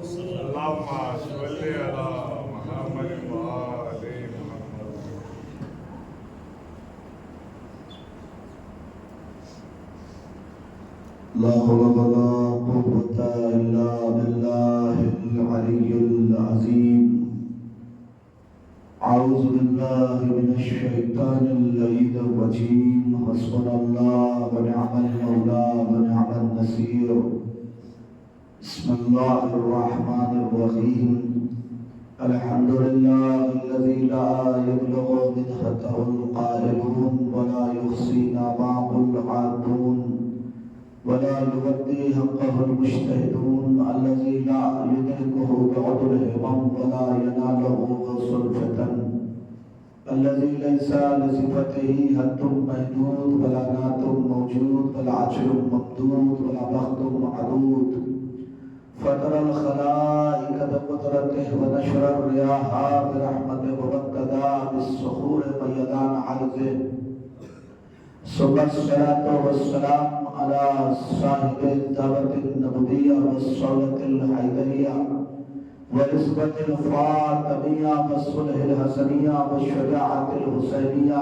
اللهم صل على محمد وآل محمد. لا حول ولا قوة إلا بالله العلي العظيم. أعوذ بالله من الشيطان اللعين الرجيم. حسبنا الله ونعم المولى ونعم النصير. بسم الله الرحمن الرحيم. الحمد لله الذي لا يبلغ منحته القائلون ولا يحصي نعمه العادون ولا يؤدي حقه المجتهدون، الذي لا يدركه بعدل الهمم ولا يناله سلفة، الذي ليس لصفته حد محدود ولا نعت موجود ولا عجل ممدود ولا بخت معدود. فطر الخلائق بقدرته ونشر الرياح برحمته وابتدى بالصخور ميدان عرضه. ثم الصلاة والسلام على صاحب الدعوة النبوية والصولة الحيدرية ونسبة الفاطمية والصلح الحسنية والشجاعة الحسينية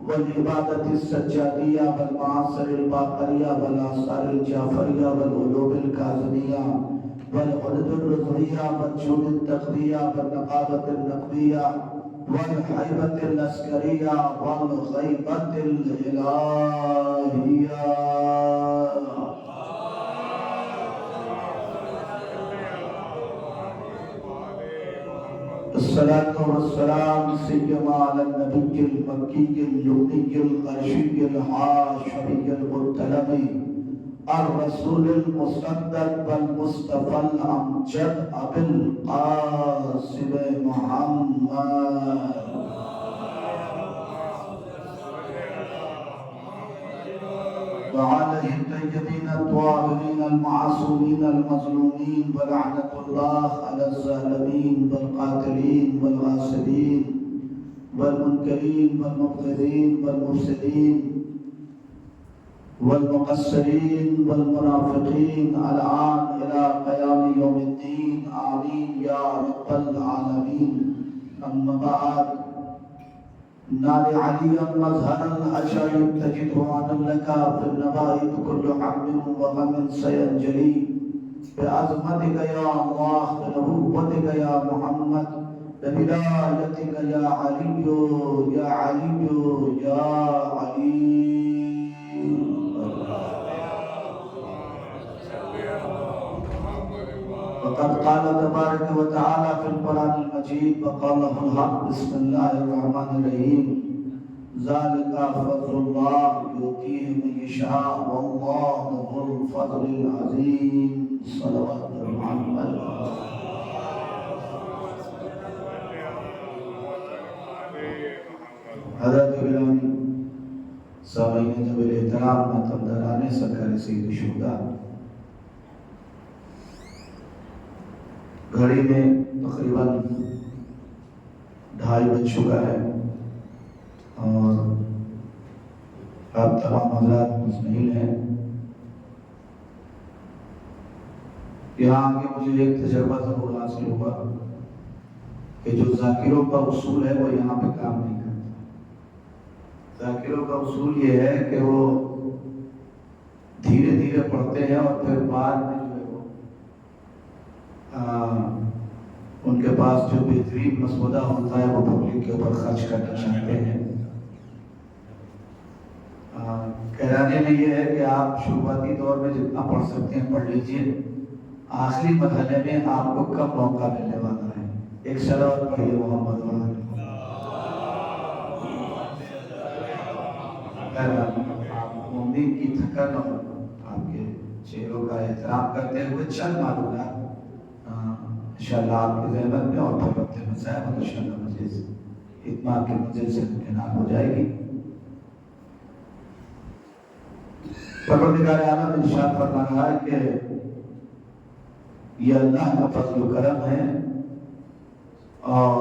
والعبادة السجادية والمعاصر الباقرية والآثار الجعفرية والعلوم الكاظمية والعدد الرضوية والجود التقوية والنقابة النقوية والحيبة العسكرية والغيبة الإلهية. الصلاة والسلام سيما على النبي المكي اللؤي القرشي الحاشمي المرتلمي الرسول المصدق والمصطفى الأمجد أبي القاسم محمد وعليه الطيبين الطاهرين المعصومين المظلومين، ولعنة الله على الظالمين والقاتلين والغاصبين والمنكرين والمبغضين والمفسدين والمقصرين والمنافقين الآن إلى قيام يوم الدين. آمين يا رب العالمين. أما بعد، نال عليا مظهر العجائب تجده عن لك في النبائب كل هم وغم سينجلي بعظمتك يا الله، بنبوتك يا محمد، بولايتك يا علي يا علي يا علي. وقد قال تبارك وتعالى في القرآن المجيد وقاله الحق. بسم الله الرحمن الرحيم. ذلك فضل الله يؤتيه من يشاء والله ذو الفضل العظيم. صلوات محمد. حضرت گرامی سامعین جبل احترام، ماتمداران سرکار سید الشہداء، گھڑی میں تقریباً 2:30 بج چکا ہے اور آپ تمام حضرات مزمحیل ہیں. یہاں آگے مجھے ایک تجربہ ضرور حاصل ہوا کہ جو ذاکروں کا اصول ہے وہ یہاں پہ کام نہیں کرتا. ذاکروں کا اصول یہ ہے کہ وہ دھیرے دھیرے پڑھتے ہیں اور پھر بعد میں ان کے پاس جو بہترین مسودہ ہوتا ہے وہ پبلک کے اوپر خرچ کرنا چاہتے ہیں. کہرانے میں یہ ہے کہ آپ شروعاتی دور میں جتنا پڑھ سکتے ہیں پڑھ لیجئے. آخری مرحلے میں آپ کو کم موقع ملنے والا ہے. ایک صلوات پڑھیے محمد وآلہ. آپ مومن کی تھکن اور آپ کے چہروں کا احترام کرتے ہوئے چند معلومات انشاءاللہ آپ کی زحمت میں اور پھر وقت مسائل اور انشاءاللہ مجلس اتمام کی منزل سے انعام ہو جائے گی. پروردگار عالم ارشاد فرما رہا ہے کہ یہ اللہ کا فضل و کرم ہے اور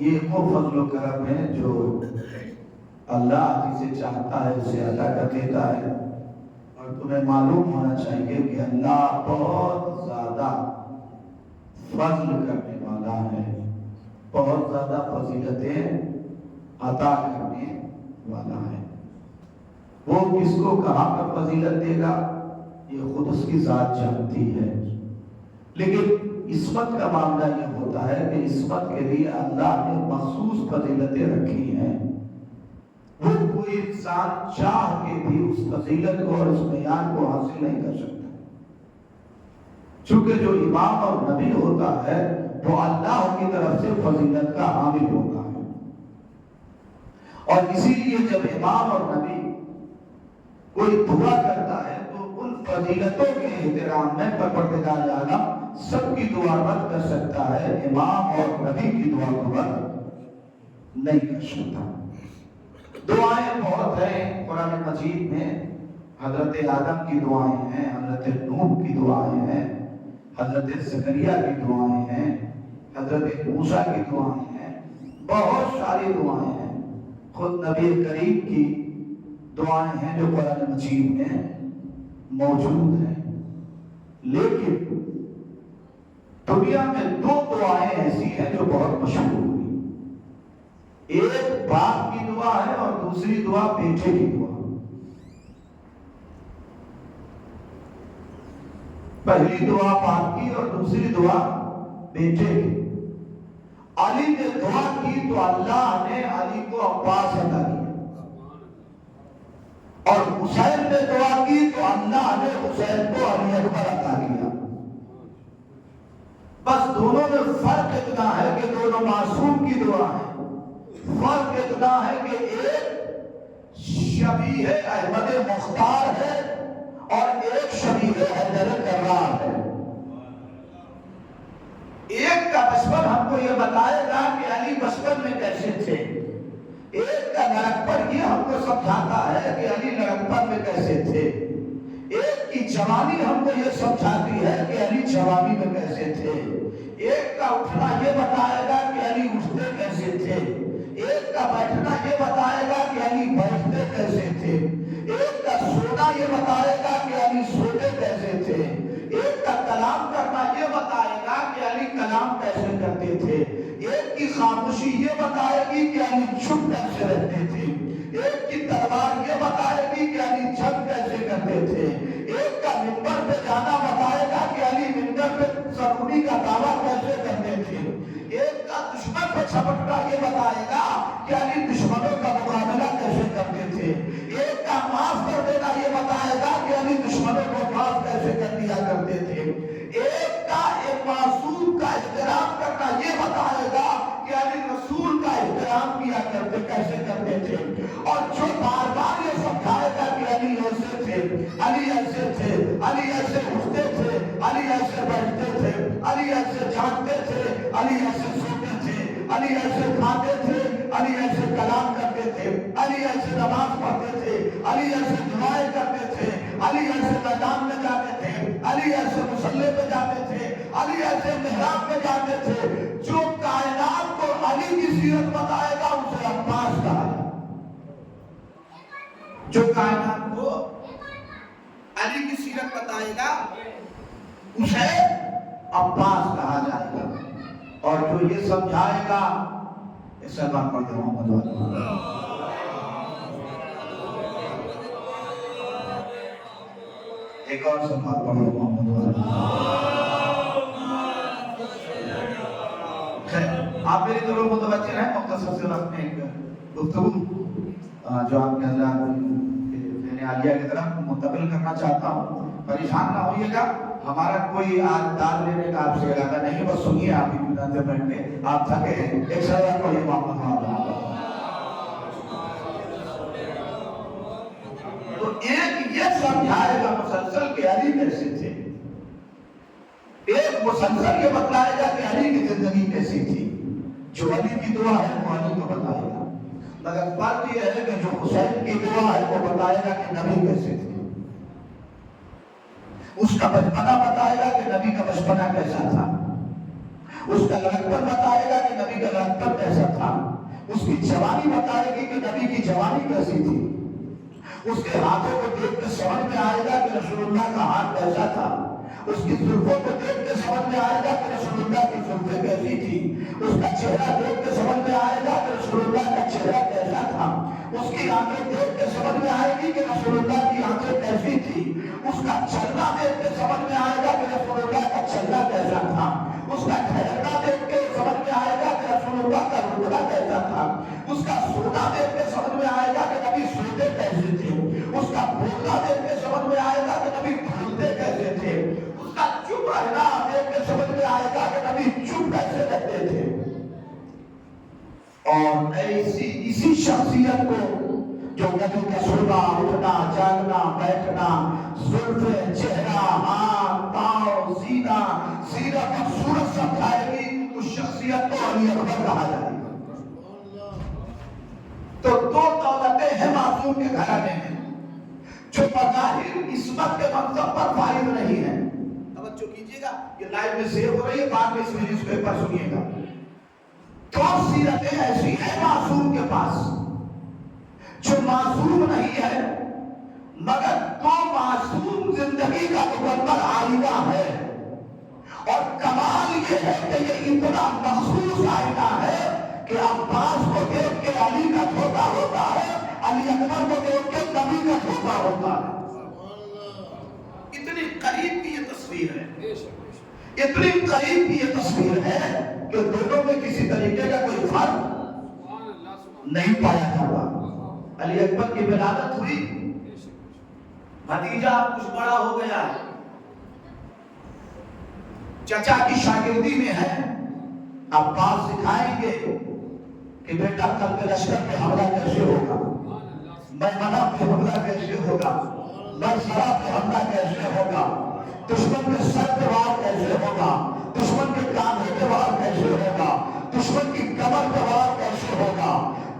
یہ وہ فضل و کرم ہے جو اللہ جسے چاہتا ہے اسے عطا کر دیتا ہے. اور تمہیں معلوم ہونا چاہیے کہ اللہ بہت زیادہ فضل کرنے والا ہے، بہت زیادہ فضیلتیں عطا کرنے والا ہے۔ وہ کس کو کہاں پر فضیلت دے گا یہ خود اس کی ذات جانتی ہے، لیکن عصمت کا معاملہ یہ ہوتا ہے کہ عصمت کے لیے اللہ نے مخصوص فضیلتیں رکھی ہیں، وہ کوئی انسان چاہ کے بھی اس فضیلت کو اور اس معیار کو حاصل نہیں کر سکتا، چونکہ جو امام اور نبی ہوتا ہے وہ اللہ کی طرف سے فضیلت کا حامل ہوتا ہے، اور اسی لیے جب امام اور نبی کوئی دعا کرتا ہے تو ان فضیلتوں کے احترام میں پروردگار عالم سب کی دعا رد کر سکتا ہے، امام اور نبی کی دعا کو رد نہیں کر سکتا۔ دعائیں بہت ہیں قرآن مجید میں، حضرت آدم کی دعائیں ہیں، حضرت نوح کی دعائیں ہیں، حضرت زکریا کی دعائیں ہیں، حضرت موسیٰ کی دعائیں ہیں، بہت ساری دعائیں ہیں، خود نبی کریم کی دعائیں ہیں جو قرآن مجید میں موجود ہیں۔ لیکن دنیا میں دو دعائیں ایسی ہیں جو بہت مشہور ہوئی، ایک باپ کی دعا ہے اور دوسری دعا بیٹے کی دعا۔ پہلی دعا باپ کی اور دوسری دعا بیٹے کی۔ علی نے دعا کی تو اللہ نے علی کو عباس عطا کیا، اور حسین نے دعا کی تو اللہ نے حسین کو علی اکبر عطا کیا۔ بس دونوں میں فرق اتنا ہے کہ دونوں معصوم کی دعا ہے، فرق اتنا ہے کہ ایک شبیہ احمد مختار ہے اور ایک شبیہ حیدر کرار ہے۔ ایک کا بچپن ہم کو یہ بتائے گا کہ علی بچپن میں کیسے تھے، ایک کا لڑکپن یہ ہم کو سمجھاتا ہے کہ علی لڑکپن میں کیسے تھے، ایک کی جوانی ہم کو یہ سمجھاتی ہے کہ علی جوانی میں کیسے تھے، ایک کا اٹھنا یہ بتائے گا کہ علی اٹھتے کیسے تھے، ایک کا بیٹھنا یہ بتائے گا کہ علی بیٹھتے کیسے تھے، ایک کا سونا یہ بتائے گا کہ علی سوتے کیسے تھے، ایک کا کلام کرنا یہ بتائے گا کہ علی کلام کیسے کرتے تھے، ایک کی خاموشی یہ بتائے گی کہ علی چپ کیسے رہتے تھے، ایک کی تلوار یہ بتائے گی کہ علی جنگ کیسے کرتے تھے، ایک کا منبر پہ جانا بتائے گا کہ علی منبر پہ سرونی کا دعویٰ کیسے کرتے تھے، ایک کا دشمن پہ چھپٹنا یہ بتائے گا کہ علی دشمنوں کا مقابلہ کیسے کرتے تھے، ایک کا معاف کر دینا یہ بتائے گا کہ علی دشمنوں کو معاف کیسے کر دیا کرتے تھے، ایک کا ایک معصوم کا احترام کرنا یہ بتائے گا کہ علی رسول کا احترام کیا کرتے کیسے کرتے تھے، اور جو بار بار یہ سمجھائے گا کہ علی ایسے تھے، علی ایسے تھے، علی ایسے اٹھتے تھے، علی ایسے بیٹھتے تھے، علی ایسے جاگتے تھے، علی ایسے سوتے تھے، علی ایسے کھاتے تھے، علی ایسے کلام کرتے تھے، علی ایسے نماز پڑھتے تھے، علی ایسے دعائیں کرتے تھے، علی ایسے میدان میں جاتے تھے، علی ایسے مصلی پہ جاتے تھے، علی ایسے محراب پہ جاتے تھے۔ جو کائنات کو علی کی سیرت بتائے گا اسے عباس کہا جائے، جو کائنات کو علی کی سیرت بتائے گا اسے عباس کہا جائے گا، اور جو یہ سمجھائے گا اسے بات پڑھتے محمد والا ایک اور سمجھات پڑھتے محمد والا۔ آپ میری طرف متوجہ رہیں، مختصر سے وقت میں ایک گفتگو جو آپ کے حضرات میں عالیہ کی طرف منتقل کرنا چاہتا ہوں، پریشان نہ ہوئیے گا، ہمارا کوئی دار لینے کا آپ سے ارادہ نہیں، بس سنیے آپ کی مدد سے بیٹھ کے، آپ تھکے ہیں، ایک سوال پڑھیے محمد والا۔ تو ایک یہ سمجھائے گا مسلسل کہ علی کیسے تھے، ایک مسلسل یہ بتائے گا کہ علی کی زندگی کیسی تھی، جو علی کی دعا ہے وہ علی کو بتائے گا، مگر بات یہ ہے کہ جو حسین کی دعا ہے وہ بتائے گا کہ نبی کیسے تھے، اس کا بچپنا بتائے گا کہ نبی کا بچپنا کیسا تھا، اس کا لڑکپن بتائے گا کہ نبی کا لڑکپن کیسا تھا، اس کی جوانی بتائے گی کہ نبی کی جوانی کیسی تھی، اس کے ہاتھوں کو دیکھ کے سمجھ میں آئے گا کہ رسول اللہ کا ہاتھ کیسا تھا، اس کی زلفوں کو دیکھ کے سمجھ میں آئے گا کہ رسول اللہ کی زلفیں کیسی تھی، اس کا چہرہ دیکھ کے سمجھ میں آئے گا کہ رسول اللہ کا چہرہ کیسا تھا، اس کی آنکھیں دیکھ کے سمجھ میں آئے گی کہ رسول اللہ کی آنکھیں کیسی تھی، اس کا چلنا دیکھ کے سمجھ میں آئے گا کہ رسول اللہ کا چلنا کیسا تھا، اس کا ٹھہرنا دیکھ کے سمجھ میں آئے گا کہ رسول اللہ کا رکنا کیسا تھا، اس کا سونا دیکھ کے سمجھ میں آئے گا کہ نبی سوتے کیسے تھے، اس کا بولنا دیکھ کے سمجھ میں آئے گا کہ نبی بھولتے کیسے تھے، اس کا چپ رہنا دیکھ کے سمجھ میں آئے گا کہ نبی چپ کیسے رہتے تھے۔ اور اسی شخصیت کو جو نبی کا سونا اٹھنا جاگنا بیٹھنا زلفیں چہرہ ہاتھ پاؤں سینہ سیرت اور صورت سمجھائے گی، اس شخصیت کو علی اکبر کہا جائے گا۔ تو دو دولتیں ہیں معصوم کے گھرانے میں جو بظاہر عصمت کے منصب پر فائز نہیں ہے۔ توجہ کیجئے گا، یہ لائیو میں سیو ہو رہی ہے، بعد میں اس میں نیوز پیپر سنیے گا۔ دو سیرتیں ایسی ہیں معصوم کے پاس جو معصوم نہیں ہے، مگر تو معصوم زندگی کا مکمل آئینہ ہے، اور کمال یہ ہے کہ یہ اتنا مخصوص آئینہ ہے کہ عباس کو دیکھ کے علی کا دھوکا ہوتا ہے، علی اکبر کو دیکھ کے نبی کا دھوکا ہوتا ہے۔ اتنی قریب کی یہ تصویر ہے، اتنی قریب کی یہ تصویر ہے کہ دونوں میں کسی طریقے کا کوئی فرق نہیں پایا جاتا۔ علی اکبر کی ولادت ہوئی، بھتیجا کچھ بڑا ہو گیا ہے، چچا کی شاگردی میں ہے، عباس سکھائیں گے کہ بیٹا کل کے لشکر پہ حملہ کیسے ہوگا، میمنہ پہ حملہ کیسے ہوگا، برسرا پہ حملہ کیسے ہوگا، دشمن کے سر پہ وار کیسے ہوگا، دشمن کے کاندھے پہ وار کیسے ہوگا، دشمن کی کمر پہ وار کیسے ہوگا،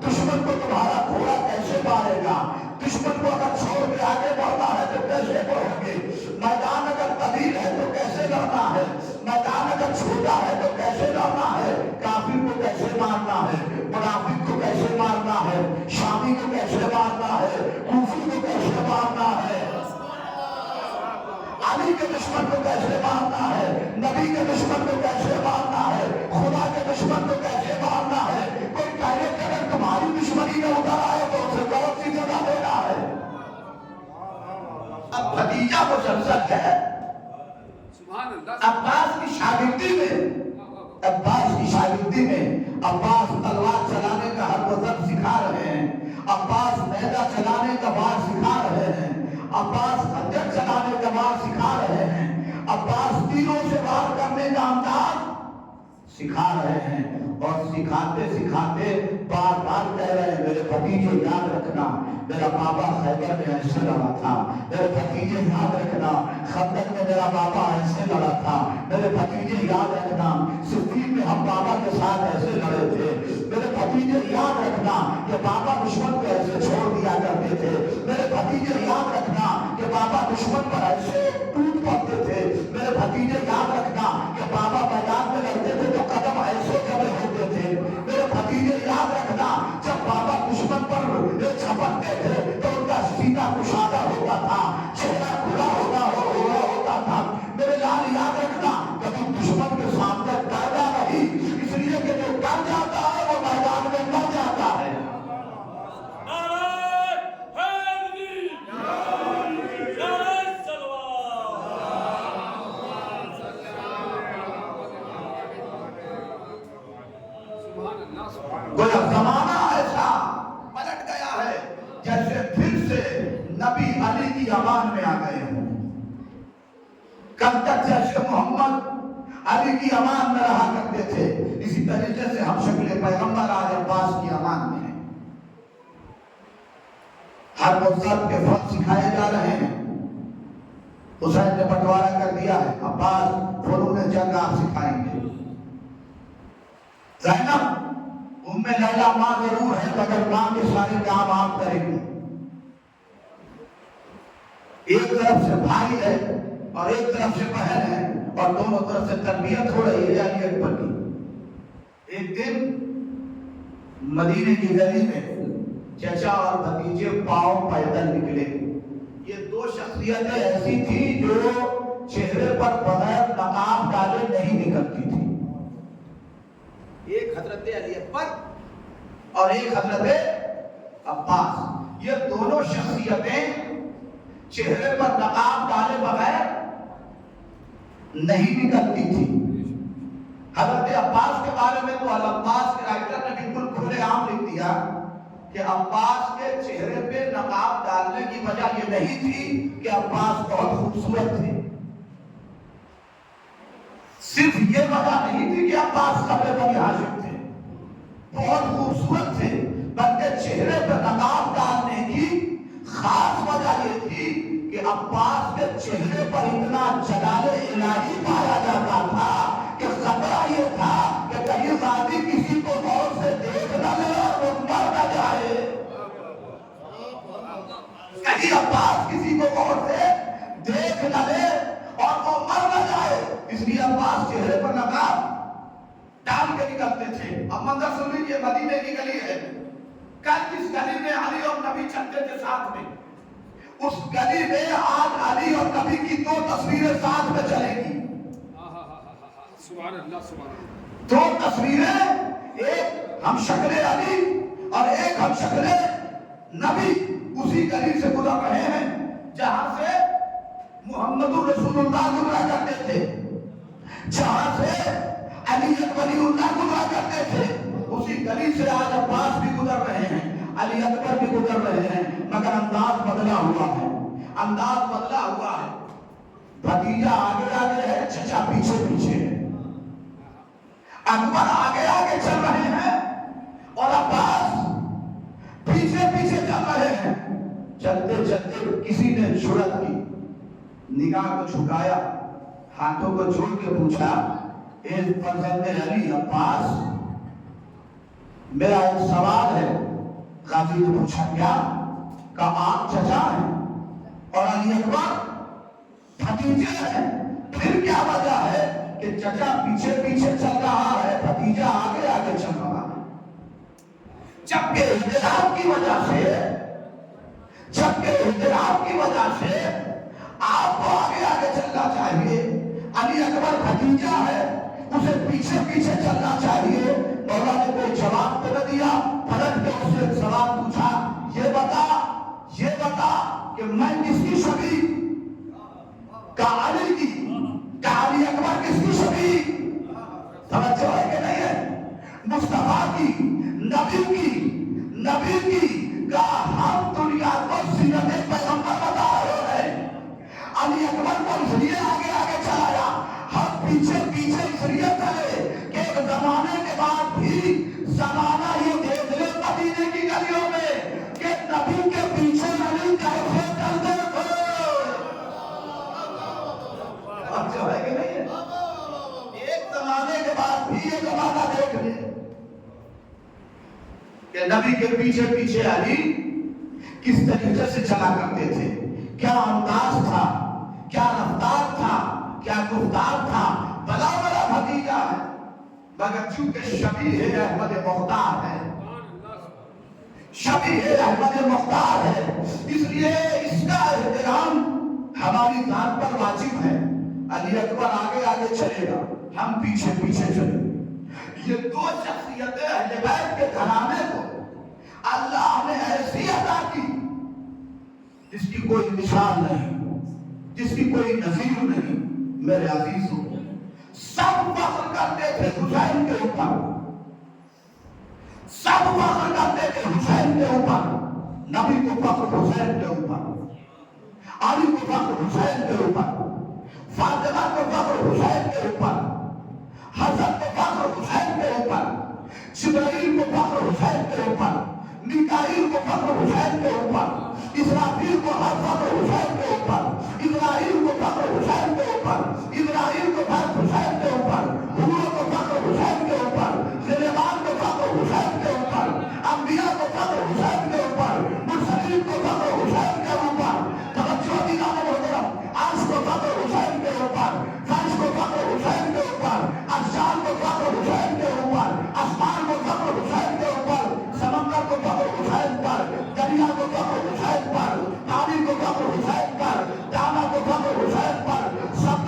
دشمن کو تمہارا گھوڑا کیسے مارے گا، دشمن کو اگر چھوڑ کے آگے بڑھنا ہے تو کیسے بڑھو گے، میدان اگر طویل ہے تو کیسے لڑنا ہے، میدان اگر چھوٹا ہے تو کیسے لڑنا ہے، کافر کو کیسے مارنا ہے، منافق کو کیسے مارنا ہے، شامی کو کیسے مارنا ہے، کوفی کو کیسے مارنا ہے، علی کے دشمن کو کیسے مارنا ہے، نبی کے دشمن کو کیسے مارنا ہے، خدا کے دشمن کو کیسے مارنا ہے۔ کوئی کہے کہ اگر تمہاری دشمنی میں اتر آئے تو اسے کون سی جگہ دینا ہے۔ اب بھتیجا مسلسل ہے، عباس کی شاگردی میں عباس تلوار چلانے کا ہر وزن سکھا رہے ہیں، عباس نیزہ چلانے کا وار سکھا رہے ہیں، عباس خنجر چلانے کا وار سکھا رہے ہیں، عباس تیروں سے وار کرنے کا انداز سکھا رہے ہیں، اور سکھاتے سکھاتے بار بار کہہ رہے ہیں میرے بھتیجے یاد رکھنا میرا بابا خیبر میں ایسے لڑا تھا، میرے بھتیجے یاد رکھنا خندق میں میرا بابا ایسے لڑا تھا، میرے بھتیجے یاد رکھنا صفین میں ہم بابا کے ساتھ ایسے لڑے تھے، میرے بھتیجے یاد رکھنا کہ بابا دشمن کو ایسے چھوڑ دیا کرتے تھے، میرے بھتیجے یاد رکھنا کہ بابا دشمن پر ایسے ٹوٹ پڑتے تھے، میرے بھتیجے یاد رکھنا کہ بابا میدان میں لڑتے تھے تو قدم ایسے جمے ہوتے تھے، میرے بھتیجے یاد رکھنا جب بابا دشمن پر چھپکتے تھے تو ان کا سینہ کشادہ ہوتا تھا، چہرہ کھلا ہوتا تھا، میرے لال یاد رکھنا کبھی دشمن کے سامنے ڈرنا نہیں، اس لیے کہ جو ڈر جاتا ہے وہ میدان میں مر جاتا ہے۔ گویا زمانہ ایسا پلٹ گیا ہے جیسے پھر سے نبی علی کی امان میں آ گئے ہوں، کل تک جیسے محمد علی کی امان میں رہا کرتے تھے اسی طریقے سے ہم شکل پیغمبر آج عباس کی امان میں ہیں، ہر مذہب کے فرق سکھائے جا رہے ہیں، حسین نے بٹوارا کر دیا ہے، عباس فنون جنگ آپ سکھائیں گے، زینب ام لیلا ماں ضرور ہے مگر ماں کے سارے کام آپ کریں گے، ایک طرف سے بھائی ہے اور ایک طرف سے بہن ہے اور دونوں طرف سے تربیت ہو رہی ہے علی اکبر کی۔ ایک دن مدینے کی گلی میں چچا اور بھتیجے پاؤں پیدل نکلے، یہ دو شخصیتیں ایسی تھی جو چہرے پر بغیر نقاب ڈالے نہیں نکلتی تھی. ایک حضرت علی اکبر اور ایک حضرت عباس، یہ دونوں شخصیتیں چہرے پر نقاب ڈالے بغیر نہیں نکلتی تھی. حضرت عباس کے بارے میں تو العباس کے رائٹر نے بالکل کھلے عام لکھ دیا کہ عباس کے چہرے پہ نقاب ڈالنے کی وجہ یہ نہیں تھی کہ عباس بہت خوبصورت تھے. صرف یہ وجہ نہیں تھی کہ عباس قبر بنی ہاشم تھے، بہت خوبصورت تھے، بلکہ چہرے پہ نقاب ڈالنے کی خاص وجہ یہ تھی کہ عباس کے چہرے پر اتنا جلال الہی پایا جاتا تھا کہ خطرہ یہ تھا کہ کہیں غازی کسی کو غور سے دیکھ نہ لے اور وہ مر نہ جائے. کہیں عباس کسی کو غور سے دیکھ نہ لے اور وہ مر نہ جائے، اس لیے عباس چہرے پر نقاب ڈال کے نکلتے تھے. اب منظر سن لیجیے، مدینے کی گلی ہے، کل جس گلی میں علی اور نبی چلتے تھے ساتھ میں، اس گلی میں آج علی اور نبی کی دو تصویریں ساتھ میں چلے گی. سبحان اللہ سبحان اللہ. دو تصویریں، ایک ہم شکل علی اور ایک ہم شکل نبی اسی گلی سے گزر رہے ہیں جہاں سے محمد رسول اللہ گزرا کرتے تھے، جہاں سے علی ولی اللہ گزرا کرتے تھے، اسی گلی سے آج عباس بھی گزر رہے ہیں، علی اکبر بھی گزر رہے ہیں، مگر انداز بدلا ہوا ہے. انداز بدلا ہوا ہے. بھتیجا آگے آگے ہے، چچا پیچھے پیچھے ہے. اکبر آگے آگے چل رہے ہیں اور عباس پیچھے پیچھے چل رہے ہیں. چلتے چلتے کسی نے جرأت کی، نگاہ کو جھکایا، ہاتھوں کو جوڑ کے پوچھا، اے فرزند علی عباس، میرا ایک سوال ہے. غازی نے پوچھا کیا؟ کہا آپ چچا ہیں اور علی اکبر بھتیجے ہیں، پھر کیا وجہ ہے کہ چچا پیچھے پیچھے چل رہا ہے، بھتیجا آگے آگے چل رہا ہے؟ جبکہ اختلاف کی وجہ سے، جبکہ اختلاف کی وجہ سے آپ کو آگے آگے چلنا چاہیے، علی اکبر بھتیجا ہے، اسے پیچھے پیچھے چلنا چاہیے. مولا نے کوئی جواب تو نہ دیا، پلٹ کے اس سے ایک سوال پوچھا، یہ بتا کہ میں کس کی شبیہ؟ کہا علی کی. کہا علی اکبر کس کی شبیہ؟ توجہ ہے کہ نہیں ہے؟ مصطفیٰ کی، نبی کی. کہا ہم دنیا کو سیرت پیغمبر بتا رہے ہیں. علی اکبر کو اس لیے آگے آگے چلایا، ہم پیچھے پیچھے اس لیے چلے کہ ایک زمانے کے بعد بھی زمانہ یہ دیکھ لے مدینے کی گلیوں میں کہ نبی کے پیچھے علی کیسے چلتے تھے. اب جو ہے کہ نہیں ہے، ایک زمانے کے بعد بھی یہ زمانہ دیکھ لے کہ نبی کے پیچھے پیچھے علی کس طریقے سے چلا کرتے تھے، کیا انداز تھا، کیا رفتار تھا، کیا گفتار تھا. بلا بلا بھتیجا ہے مگر چونکہ شبیہ احمد مختار ہے، شبیہ احمد مختار ہے، اس لیے اس کا احترام ہماری ذات پر واجب ہے. علی اکبر آگے آگے چلے گا، ہم پیچھے پیچھے چلیں گے. یہ دو شخصیتیں اہل بیت کے گھرانے کو اللہ نے ایسی عطا کی جس کی کوئی مثال نہیں، جس کی کوئی نظیر نہیں. میرے عزیزوں، سب فخر کرتے تھے حسین کے اوپر، سب فخر کرتے تھے حسین کے اوپر. نبی کو فخر حسین کے اوپر، علی کو فخر حسین کے اوپر، فاطمہ کو فخر حسین کے اوپر، حسن کو فخر حسین کے اوپر، جبرائیل کو فخر حسین کے اوپر، میکائیل کو فخر حسین کے اوپر، اسرافیل کو فخر حسین کے اوپر، اسرائیل کو فخر حسین کے اوپر، اسرائیل کو فخر حسین کے اوپر، حور کو فخر حسین کے اوپر، سلیمان کو فخر حسین کے اوپر، انبیاء کو فخر حسین کے اوپر، مرسلین کو فخر حسین کے اوپر. توجہ دینا محترم، عرش کو فخر حسین کے اوپر، فرش کو فخر حسین کے اوپر، ارشاد کو فخر حسین کے اوپر، آسمان کو فخر حسین کے اوپر، سمندر کو فخر حسین پر، دریا کو فخر حسین پر، پانی کو فخر حسین پر، دانا کو فخر حسین پر، سب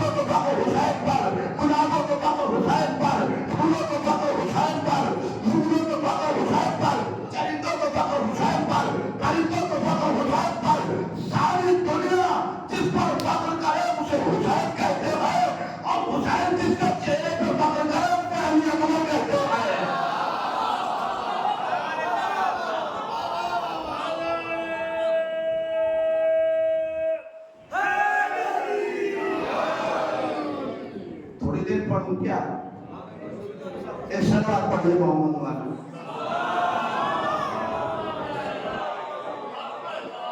رسول کیا ایک صلوات پڑھ لے محمد والا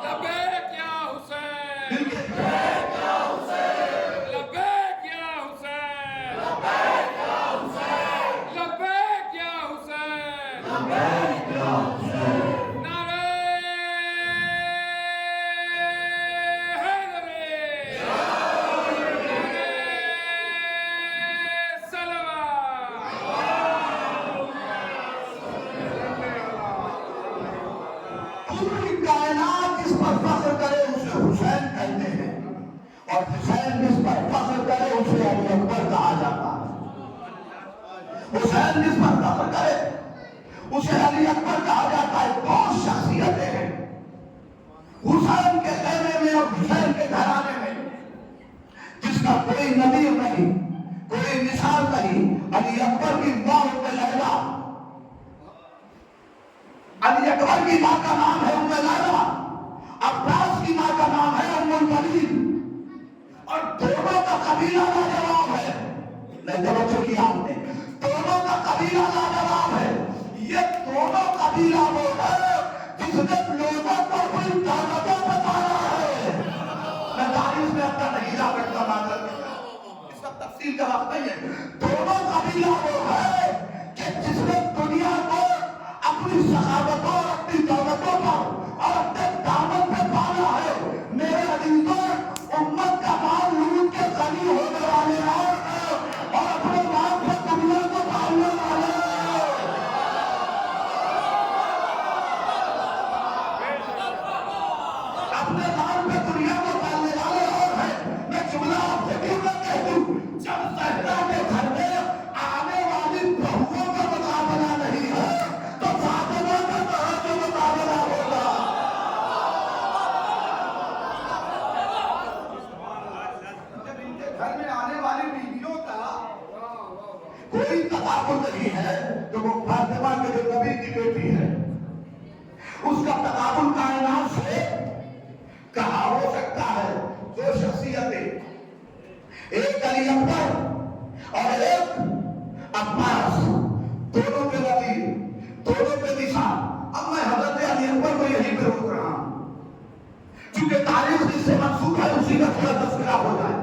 لبیک یا حسین لبیک لبیک یا حسین لبیک یا حسین لبیک یا حسین لبیک یا حسین نعرہ حیدری نعرہ سلوات پوری کائنات اس پر فخر کرے اسے حسین کہتے ہیں اور حسین جس پر فخر کرے اسے علی اکبر کہا جاتا ہے حسین جس پر فخر کرے اسے علی اکبر کہا جاتا ہے بہت شخصیتیں ہیں حسین کے خیمے میں اور حسین کے گھرانے میں جس کا کوئی نظیر نہیں کوئی مثال نہیں علی اکبر کی ماں لیلا علی اکبر کی ماں کا نام ہے لیلا عباس کی ماں کا نام ہے الولید اور دونوں کا قبیلہ لاجواب ہے نہیں توجہ کیا ہم نے دونوں کا قبیلہ لاجواب ہے یہ دونوں قبیلہ وہ ہے جس نے لوگوں کو کوئی طاقتوں بتایا ہے میں تاریخ میں اپنا نہیں جا سکتا معذرت اس کا تفصیل کا وقت نہیں ہے دونوں قبیلہ وہ ہے کہ جس نے دنیا کو اپنی سخاوتوں اور اپنی دولتوں پر اور اپنے دامن پہ پالا ہے میرے عزیزوں امت کا مال لوٹ کے غنی ہونے والے اور اپنے مال پر دنیا کو پالنے والے اپنے مال پہ دنیا کو پالنے والے اور ہیں میں جملہ آپ سے کیوں نہ کہہ دوں جب صحرا کے گھر میں آنے والی بہوؤں کا مقابلہ نہیں ہے تو فاطمہ کا کہاں سے مقابلہ ہوگا جب ان کے گھر میں آنے والی بیویوں کا کوئی تقابل نہیں ہے تو وہ فاطمہ کے جو نبی کی بیٹی ہے اس کا تقابل کائنات سے کہاں ہو سکتا ہے دو شخصیتیں ایک علی اکبر اور ایک عباس دونوں کے وزیر دونوں کے مثال اب میں حضرت علی اکبر کو یہیں پہ روک رہا ہوں چونکہ تاریخ جس سے منسوخ ہے اسی کا تھوڑا تذکرہ ہو جائے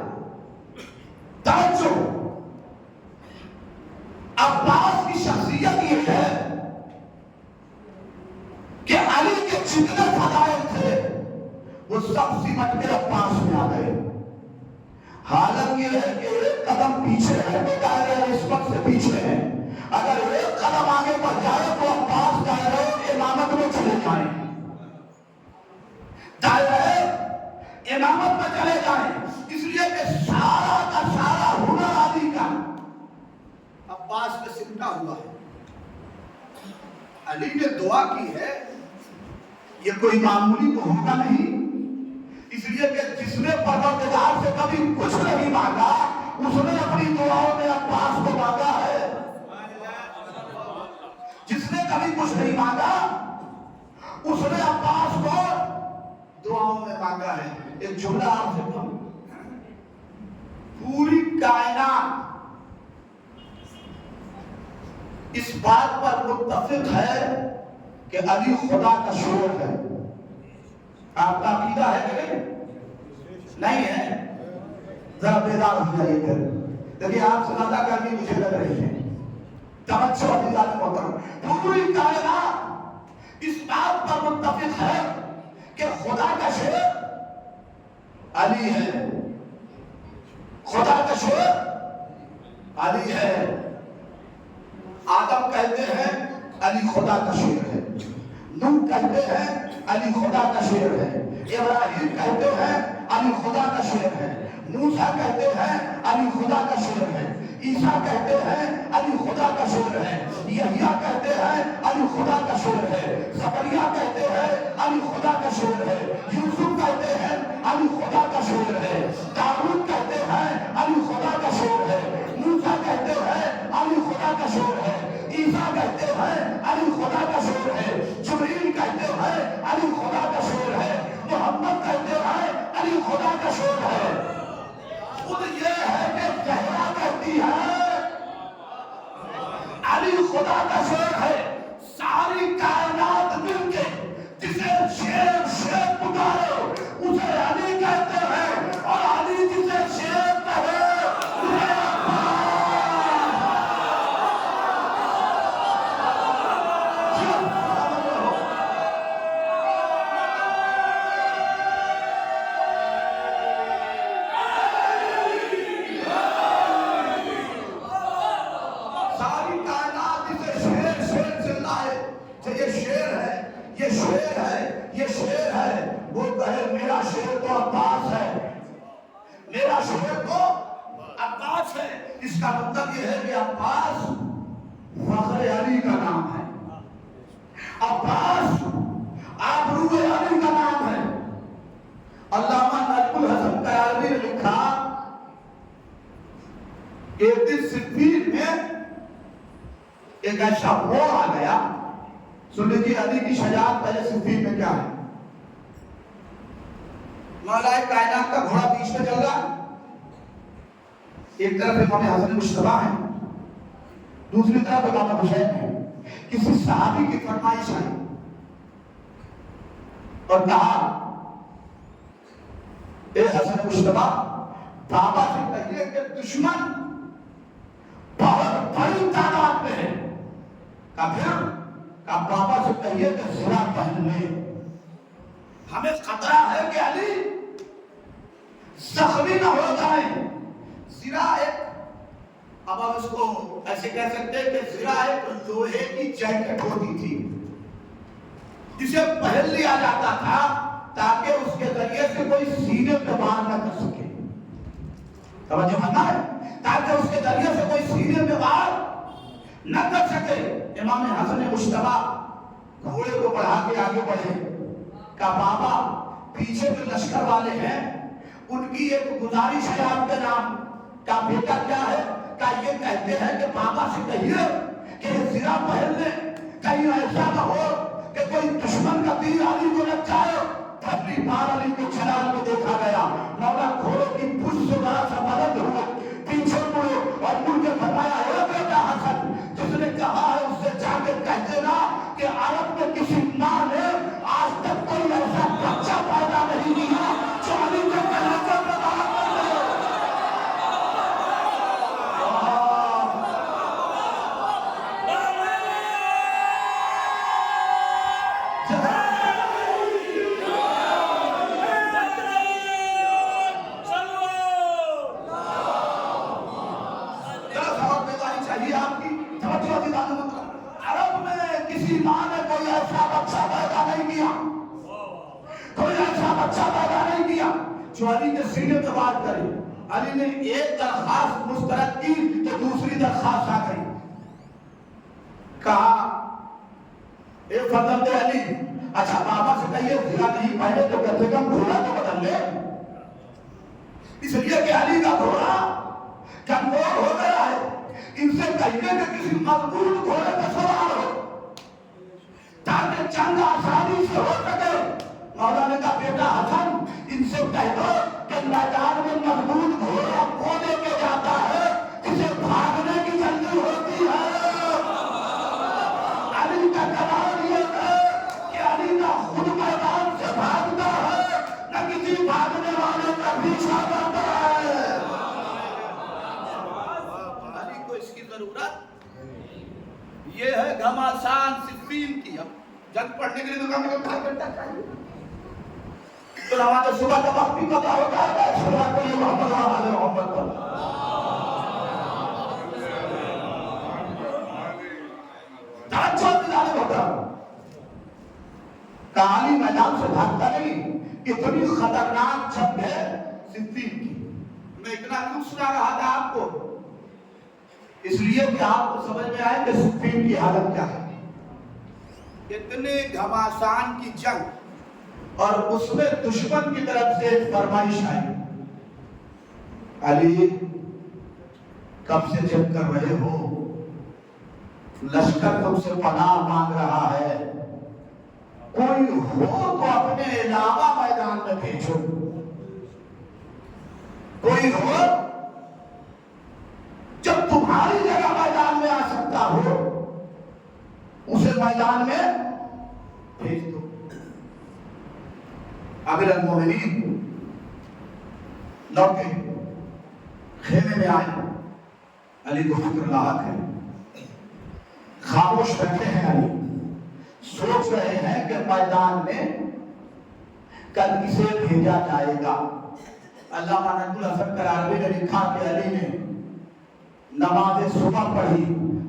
توجہ عباس کی شخصیت یہ ہے کہ علی کے جتنے فضائل تھے وہ سب سمٹ کے عباس میں آ گئے حالت یہ ہے کہ ایک قدم پیچھے ہے تو دائرہ نسبت سے پیچھے ہے اگر ایک قدم آگے بڑھ جائے تو عباس دائرہ امامت میں چلے جائیں دائرہ امامت میں چلے جائیں اس لیے کہ سارا کا سارا ہنر علی کا عباس میں سمٹا ہوا ہے علی نے دعا کی ہے یہ کوئی معمولی تو ہوگا نہیں اس لیے کہ جس نے پروردگار سے کبھی کچھ نہیں مانگا اس نے اپنی دعاؤں میں عباس کو مانگا ہے جس نے کبھی کچھ نہیں مانگا اس نے عباس کو دعاؤں میں مانگا ہے ایک جملہ آپ سے کہوں پوری کائنات اس بات پر متفق ہے کہ علی خدا کا شور ہے آپ کا عقیدہ ہے کہ نہیں ہے ذرا بیدار ہو جائیے پھر دیکھیے آپ سے زیادہ گرمی مجھے لگ رہی ہے توجہ عزیزان محترم پوری کائنات اس بات پر متفق ہے کہ خدا کا شور علی ہے خدا کا شور علی ہے آدم کہتے ہیں علی خدا کا شیر ہے نوح کہتے ہیں علی خدا کا شیر ہے ابراہیم کہتے ہیں علی خدا کا شیر ہے موسیٰ کہتے ہیں علی خدا کا شیر ہے عیسیٰ کہتے ہیں علی خدا کا شیر ہے یحییٰ کہتے ہیں علی خدا کا شیر ہے زکریا کہتے ہیں علی خدا کا شیر ہے یوسف کہتے ہیں علی خدا کا شیر ہے داؤد کہتے ہیں علی خدا کا شیر ہے موسیٰ کہتے ہیں علی خدا کا شیر ہے عیسیٰ کہتے ہیں علی خدا کا شیر ہے جبریل کہتے ہیں علی خدا کا شیر ہے محمد کہتے ہیں علی خدا کا شیر ہے خود یہ ہے کہ زہرا کہتی ہے خدا کا شیر ہے، ساری کائنات مل کے جسے شیر شیر پکارے اسے علی کہتے ہیں، اور علی جسے شیر کہے اسے ساری کائنات اسے شیر شیر چلائے کہ یہ شیر ہے، یہ شیر ہے، یہ شیر ہے۔ وہ کہے میرا شیر تو عباس ہے، میرا شیر تو عباس ہے۔ اس کا مطلب یہ ہے کہ عباس فخر علی کا نام ہے، عباس آبرو علی کا نام ہے۔ علامہ نجم الحسن قیالوی نے لکھا ایک دن صفین میں ایک ایسا موڑ آ گیا۔ سن لیجیے علی کی شجاعت پہلے صفین میں کیا ہے۔ مولا کائنات کا گھوڑا بیچ میں چل رہا ہے، ایک طرف امام حسن مشتبہ ہے، دوسری طرف امام حسین ہے۔ کسی صحابی کی فرمائش آئی اور کہا اے حسن مشتبہ بابا سے کہیے کہ دشمن بہت بڑی تعداد میں ہے۔ پھر بابا سے کہیے کہ زرہ پہن لے، ہمیں خطرہ ہے کہ علی زخمی نہ ہو جائیں۔ زرہ ایک، اب ہم اس کو ایسے کہہ سکتے ہیں کہ زرہ ایک لوہے کی جیکٹ ہوتی تھی جسے پہن لیا جاتا تھا تاکہ اس کے ذریعے سے کوئی سینے پہ وار نہ کر سکے۔ توجہ کرنا ہے، تاکہ اس کے ذریعے سے کوئی سینے پہ وار نہ کر سکے۔ امام حسن مشتبہ گھوڑے کو بڑھا کے آگے بڑھے، کہا بابا پیچھے جو لشکر والے ہیں ان کی ایک گزارش ہے آپ کے نام۔ کہا بیٹا کیا ہے؟ کہا یہ کہتے ہیں کہ بابا سے کہیے کہ زرہ پہن لیں، کہیں ایسا نہ ہو کہ کوئی دشمن کا تیر علی کو لگ جائے۔ پہلی بار علی کو چھلال میں دیکھا گیا، مولا گھوڑے کی پشت سے ذرا سا بلند ہوا، پیچھے مڑے اور مڑ کے فرمایا اے بیٹا حسن، جس نے کہا ہے اس سے جا کے کہہ دینا کہ عرب میں کسی ماں نے آج تک کوئی ایسا بچہ پیدا نہیں کیا جو علی کو کہلاتا پیدا کر دے۔ عرب میں کسی ماں نے کوئی ایسا بچہ پیدا نہیں کیا، کوئی ایسا بچہ پیدا نہیں کیا جو علی کے سینے پہ وار کرے۔ علی نے ایک درخواست مسترد کی تو دوسری درخواست آ گئی۔ کہا اے فرزند علی، اچھا بابا سے کہیے زرہ نہیں پہنے تو کم سے کم گھوڑا تو بدل لے، اس لیے کہ علی کا گھوڑا کمزور ہو گیا ہے۔ ان سے کہیے کہ کسی مضبوط گھوڑے پہ سوار ہو تاکہ جنگ آسانی سے ہو سکے۔ مولا نے کہا بیٹا حسن ان سے کہہ دو کہ میدان میں مضبوط گھوڑا وہ لے کے جاتا ہے جسے بھاگنے کی جلدی ہوتی ہے۔ علی کا کلام یہ ہے کہ علی نہ خود میدان سے بھاگتا ہے نہ کسی بھاگنے والے کا پیچھا کرتا ہے۔ علی کو اس کی ضرورت یہ ہے گھماسان صفین کی۔ اب جنگ پڑھنے کے لیے تو کم 5 گھنٹہ چاہیے، تو نماز صبح کا وقت بھی پتا ہوتا ہے۔ صبح کو یہ محمد آل محمد پر کہانی میدان سے بھاگتا نہیں۔ اتنی خطرناک جنگ ہے صفین کی۔ میں اتنا کیوں سنا رہا تھا آپ کو؟ اس لیے کہ آپ کو سمجھ میں آئے کہ صفین کی حالت کیا ہے۔ اتنے گھماسان کی جنگ اور اس میں دشمن کی طرف سے ایک فرمائش آئی، علی کب سے جنگ کر رہے ہو، لشکر تم سے پناہ مانگ رہا ہے، کوئی ہو تو اپنے علاوہ میدان میں بھیجو، کوئی ہو جب تمہاری جگہ میدان میں آ سکتا ہو میدان میں بھیج دو۔ امیر المومنین لوٹے، خیمے میں آئے، علی کو فکر لاحق ہے، خاموش بیٹھے ہیں علی، سوچ رہے ہیں کہ میدان میں کل کسے بھیجا جائے گا۔ علامہ نجم الحسن کراربی نے لکھا کہ علی نے نماز صبح پڑھی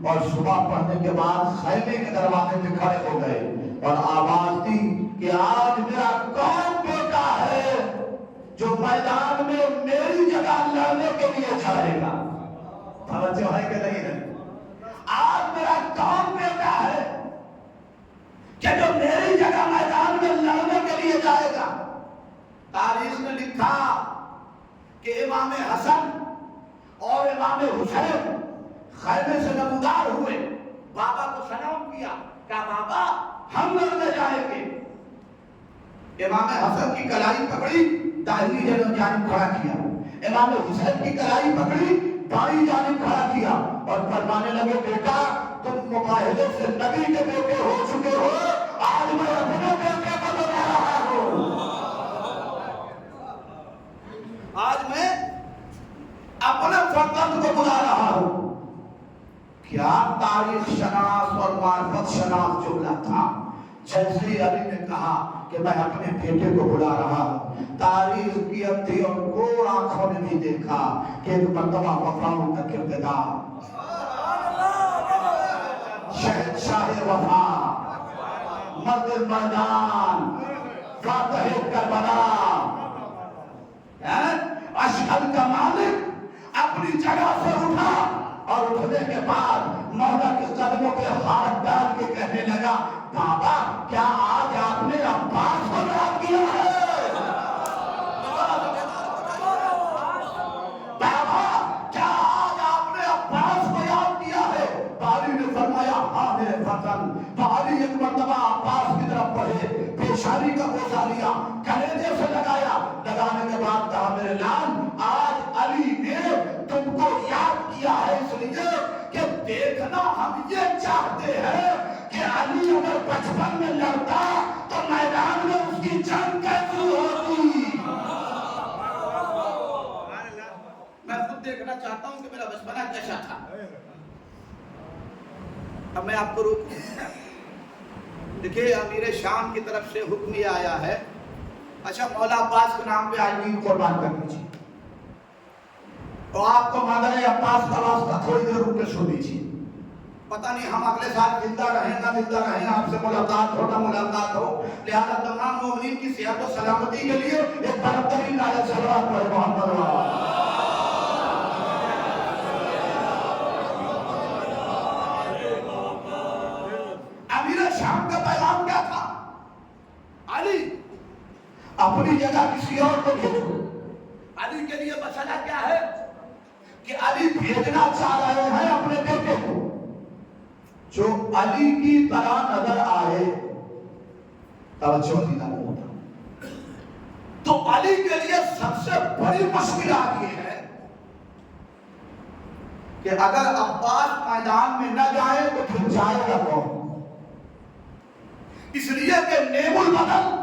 اور صبح پڑھنے کے بعد خیمے کے دروازے پہ کھڑے ہو گئے اور آواز دی کہ آج میرا کون بیٹا ہے جو میدان میں میری جگہ لڑنے کے لیے جائے گا؟ توجہ ہے کہ نہیں ہے؟ آج میرا کون بیٹا ہے کہ جو میری جگہ میدان میں لڑنے کے لیے جائے گا؟ تاریخ نے لکھا کہ امام حسن اور امام حسین خیمے سے نمودار ہوئے، بابا کو سلام کیا، کہا بابا ہم لڑنے جائیں گے۔ امام حسن کی کلائی پکڑی، داہنی جانب کھڑا کیا، امام حسین کی کلائی پکڑی، بائیں جانب کھڑا کیا اور فرمانے لگے بیٹا تم مباہدے سے نبی کے بیٹے ہو چکے ہو، آج میں اپنے بیٹے کو بنا رہا ہوں، آج میں اپنے فرزند کو بلا رہا ہوں۔ کیا تاریخ شناس اور معرفت شناس جملہ تھا۔ جیسے ہی علی نے کہا کہ میں اپنے بیٹے کو بلا رہا ہوں، تاریخ کی اندھی اور گور آنکھوں نے بھی دیکھا کہ ایک مرتبہ وفاؤں کا کردگار، شہنشاہ وفا، مرد میدان، فاتح کربلا، اشہد کا مالک اپنی جگہ سے اٹھا اور اٹھنے کے بعد مولا کے قدموں پہ ہاتھ ڈال کے کہنے لگا بابا کیا آج آپ نے عباس کو یاد کیا ہے؟ بابا کیا آج آپ نے عباس کو یاد کیا ہے؟ باری نے فرمایا ہاں میرے فرزند۔ باری ایک مرتبہ عباس کی طرف بڑھے، پیشانی کا بوسہ لیا، کلیجے سے لگایا، لگانے کے بعد کہا میرے لال آج علی نے تم کو یاد کیا ہے اس لیے کہ دیکھنا ہم یہ چاہتے ہیں کہ علی اگر بچپن میں لڑتا تو میدان میں اس کی جنگ کیسی ہوتی۔ میں خود دیکھنا چاہتا ہوں کہ میرا بچپنا کیسا تھا۔ اب میں آپ کو روکوں، دیکھیے امیر شام کی طرف سے حکم یہ آیا ہے اچھا مولا عباس کے نام پہ آج دین قربان کر دیجیے، تو آپ کو مادر عباس کا واسطہ تھوڑی دیر رک کے سن لیجیے، پتہ نہیں ہم اگلے سال زندہ رہیں نہ زندہ رہیں، آپ سے ملاقات ہو نہ ملاقات ہو، لہذا تمام مومنین کی صحت و سلامتی کے لیے ایک برترین نعرہ صلوات پڑھے محمد وآلہ۔ امیر شام کا پیغام کیا تھا؟ علی اپنی جگہ کسی اور کو بھیجو۔ علی کے لیے مسئلہ کیا ہے کہ علی بھیجنا چاہ رہے ہیں اپنے بیٹے کو جو علی کی طرح نظر آئے، توجہ نہیں نہ ہوتا، تو علی کے لیے سب سے بڑی مشکل آ یہ ہے کہ اگر عباس میدان میں نہ جائے تو پھر جائے گا کون؟ اس لیے کہ نعم البدن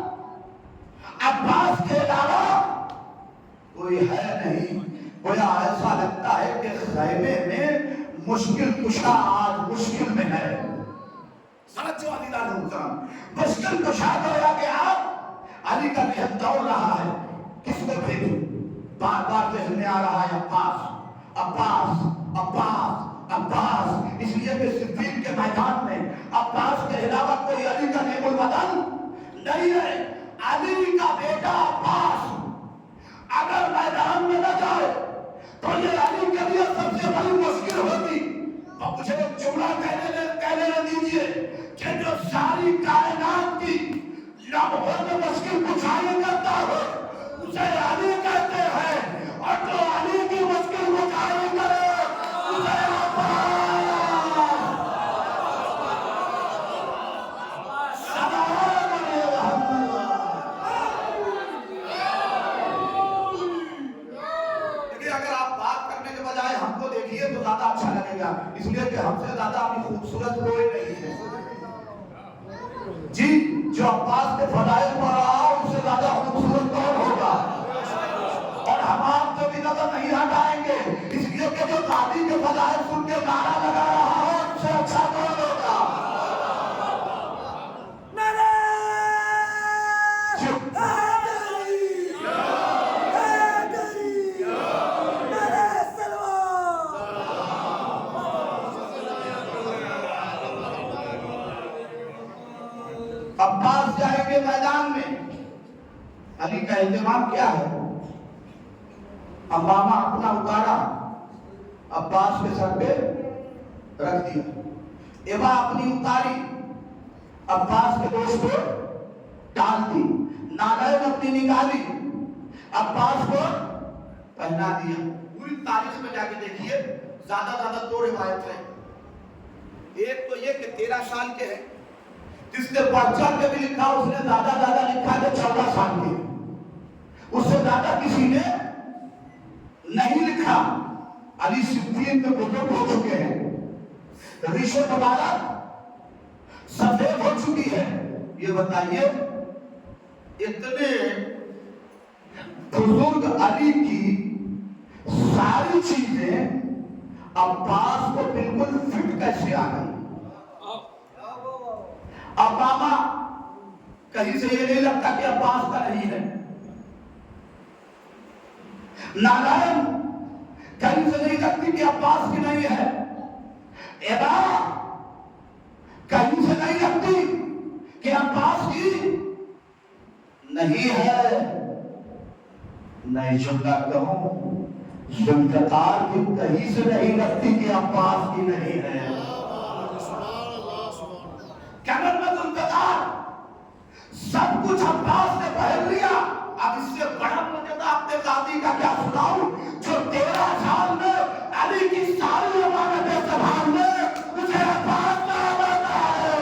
عباس کے علاوہ کوئی ہے نہیں۔ گویا ایسا لگتا ہے کہ خیمے میں مشکل کشا آج مشکل میں ہے، سمجھو علی مشکل کشا گویا کہ آپ علی کا ذہن دوڑ رہا ہے کس کو بھیجو، بار بار ذہن میں آ رہا ہے عباس عباس عباس عباس، اس لیے کہ صدیق کے میدان میں عباس کے علاوہ کوئی علی کا نعم البدن نہیں ہے۔ علی کا بیٹا عباس اگر میدان میں نہ جائے تو یہ علی کے لیے سب سے بڑی مشکل ہوگی۔ اب مجھے ایک جملہ کہنے دیجیے کہ جو ساری کائنات کی لمحوں میں مشکل کشائی کرتا ہو اسے علی کہتے ہیں، اور جو علی کی مشکل کشائی کرے اسے تو زیادہ اچھا لگے گا، اس لیے کہ ہم سے زیادہ ابھی خوبصورت کوئی نہیں ہے۔ جی جو عباس کے فضائل پڑھ رہا ہو اس سے زیادہ خوبصورت کون ہوگا؟ اور ہم آپ سے بھی نظر نہیں ہٹائیں گے، اس لیے کہ جو قاضی کے فضائل سن کے نعرہ لگا رہا ہو اس سے اچھا کون ہوگا؟ عباس جائیں گے میدان میں، علی کا اہتمام کیا ہے؟ امامہ اپنا اتارا، عباس کے سر پہ رکھ دیا، ایبا اپنی اتاری، عباس کے دوست پہ ڈال دی، نالین اپنی نکالی، عباس کو پہنا دیا۔ پوری تاریخ میں جا کے دیکھیے زیادہ دو روایت ہیں، ایک تو یہ کہ 13 سال کے ہیں، جس نے پرچہ کے بھی لکھا اس نے زیادہ لکھا کہ 14 سال کے، اس سے زیادہ کسی نے نہیں لکھا۔ علی صدیق میں بزرگ ہو چکے ہیں، ریش مبارک سفید ہو چکی ہے، یہ بتائیے اتنے بزرگ علی کی ساری چیزیں عباس کو بالکل فٹ کیسے آ گئی؟ امامہ کہیں سے یہ نہیں لگتا کہ عباس کا نہیں ہے، نالین کہیں سے نہیں لگتی کہ عباس کی نہیں ہے، ایبا کہیں سے نہیں لگتی کہ عباس کی نہیں ہے۔ نہیں جملہ کہوں، ذوالفقار کی کہیں سے نہیں لگتی کہ عباس کی نہیں ہے۔ کیمر میں ذوالفقار سب کچھ عباس نے پہن لیا، اب اس سے بڑا مجھے اپنے قاضی کا کیا سناؤں جو 13 سال میں علی کی ساری امانتیں سنبھالنے مجھے عباس کا آمانا ہے۔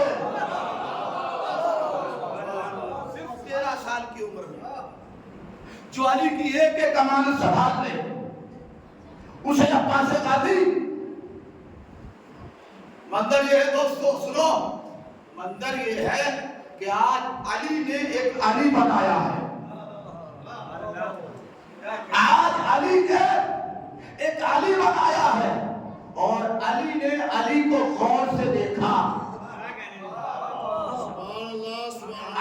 صرف 13 سال کی عمر میں جو علی کی ایک امانت سنبھال لے اسے عباس قاضی۔ منظر یہ ہے دوستو، سنو، منظر یہ ہے کہ آج علی نے ایک علی بنایا ہے، آج علی نے ایک علی بنایا ہے، اور علی نے علی کو غور سے دیکھا،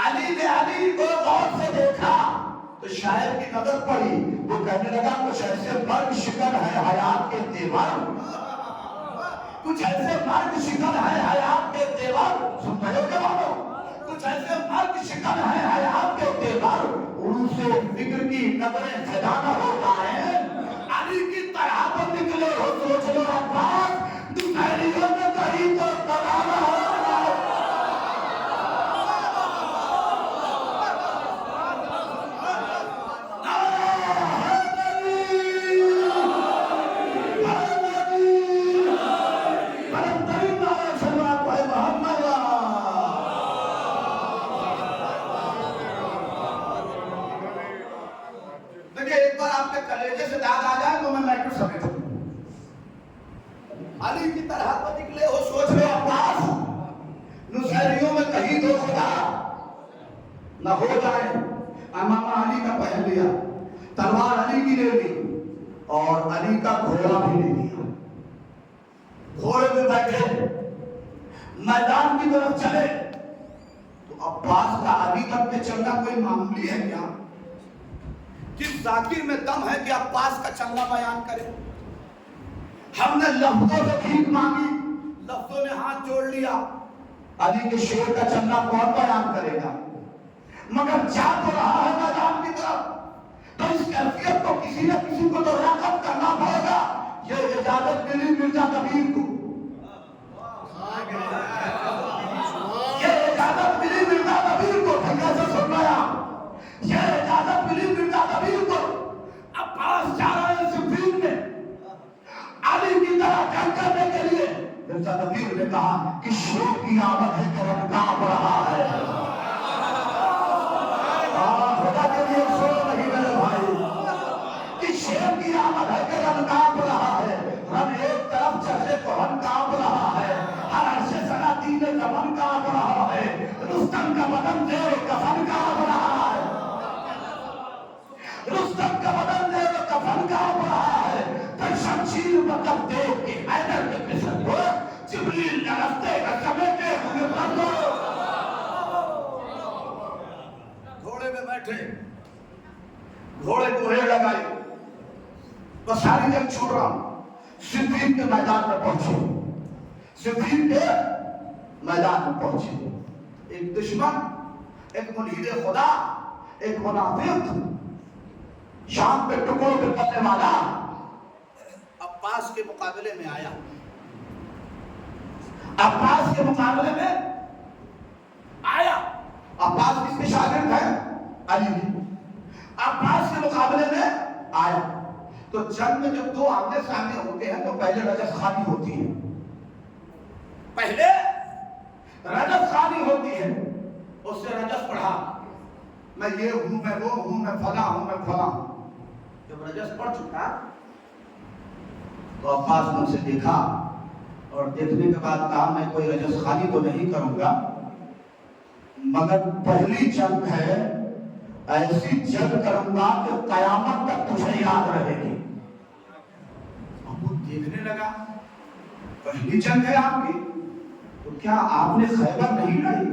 علی نے علی کو غور سے دیکھا تو شاعر کی نظر پڑی، وہ کہنے لگا کچھ ایسے مرد شکن ہے حیات کے تیور، کچھ ایسے مرد شکن ہے حیات کے تیور، سن رہے ہو جوانوں، کچھ ایسے مرد شکن ہے حیات کے تیور، ان سے فکر کی نظریں زدانہ ہوتا ہے، علی کی طرح پر نکلے ہو سوچ لو عباس، دشہریوں میں کہیں تو ترانہ ہو رہا ہے۔ کلیجے سے داغ آ جائے تو میں میٹر سمیٹ ہوں۔ علی کی طرح تو نکلے ہو سوچ رہے عباس، نصیریوں میں کہیں تو خدا نہ ہو جائے۔ امامہ علی کا پہن لیا، تلوار علی کی لے لی، اور علی کا گھوڑا بھی لے لیا، گھوڑے میں بیٹھے میدان کی طرف چلے۔ تو عباس کا علی تک میں چلنا کوئی معمولی ہے کیا؟ جس ذاکر میں دم ہے کہ عباس کا چلنا بیان کرے۔ ہم نے لفظوں سے بھیک مانگی، لفظوں نے ہاتھ جوڑ لیا، علی کے شیر کا چلنا کون بیان کرے گا؟ مگر جا تو رہا ہے میدان کی طرف، تو اس کیفیت کو کسی نہ کسی کو تو راغب کرنا پڑے گا۔ یہ اجازت ملی مرزا کبیر کو، یہ اجازت ملی مرزا کبیر کو، بھیا سے سن رہا، یہ اجازت ملی مرزا کبیر کو۔ عباس جا رہے ہیں صفین میں علی کی طرح جنگ کرنے کے لیے۔ مرزا کبیر نے کہا کہ شیر کی آمد ہے کہ رب کانپ رہا ہے۔ خدا کے لیے سو نہیں میرے بھائی، کہ شیر کی آمد ہے کہ رب کانپ رہا ہے۔ رب ایک طرف چہرے کو ہم کانپ رہا ہے، ہر عرش سناتی میں زمن کانپ رہا ہے، رستم کا بدن زیر کفن کا ہو رہا ہے، رستم کا بدن زیر کفن کا ہو رہا ہے، تو شمشیر مطلب دیکھ کے حیدر کے پسند ہو جبریل لڑکتے کا سمیٹے ہوئے بندو گھوڑے میں بیٹھے، گھوڑے کو ریڑھ لگائی، بس ساری جنگ چھوڑ رہا ہوں، صفین کے میدان میں پہنچے، صفین کے میدان میں پہنچے، ایک دشمن، ایک ملحد خدا، ایک منافق، شام پہ ٹکڑوں پہ پڑنے والا عباس کے مقابلے میں آیا، عباس کے مقابلے میں آیا، عباس کس کے شاگرد ہے؟ علی بھی، عباس کے مقابلے میں آیا، تو جنگ میں جب دو آمنے سامنے ہوتے ہیں تو پہلے رجس خوانی ہوتی ہے، پہلے رجس خوانی ہوتی ہے، اس سے رجس پڑھا، میں یہ ہوں، میں وہ ہوں، میں فلاں ہوں، میں فلاں ہوں، جب رجس پڑھ چکا تو عباس نے اسے دیکھا اور دیکھنے کے بعد کہا میں کوئی رجس خوانی تو نہیں کروں گا، مگر پہلی جنگ ہے، ایسی جنگ کروں گا کہ قیامت تک تجھے یاد رہے گی۔ اب وہ دیکھنے لگا، پہلی جنگ ہے آپ کی، تو کیا آپ نے خیبر نہیں لڑی؟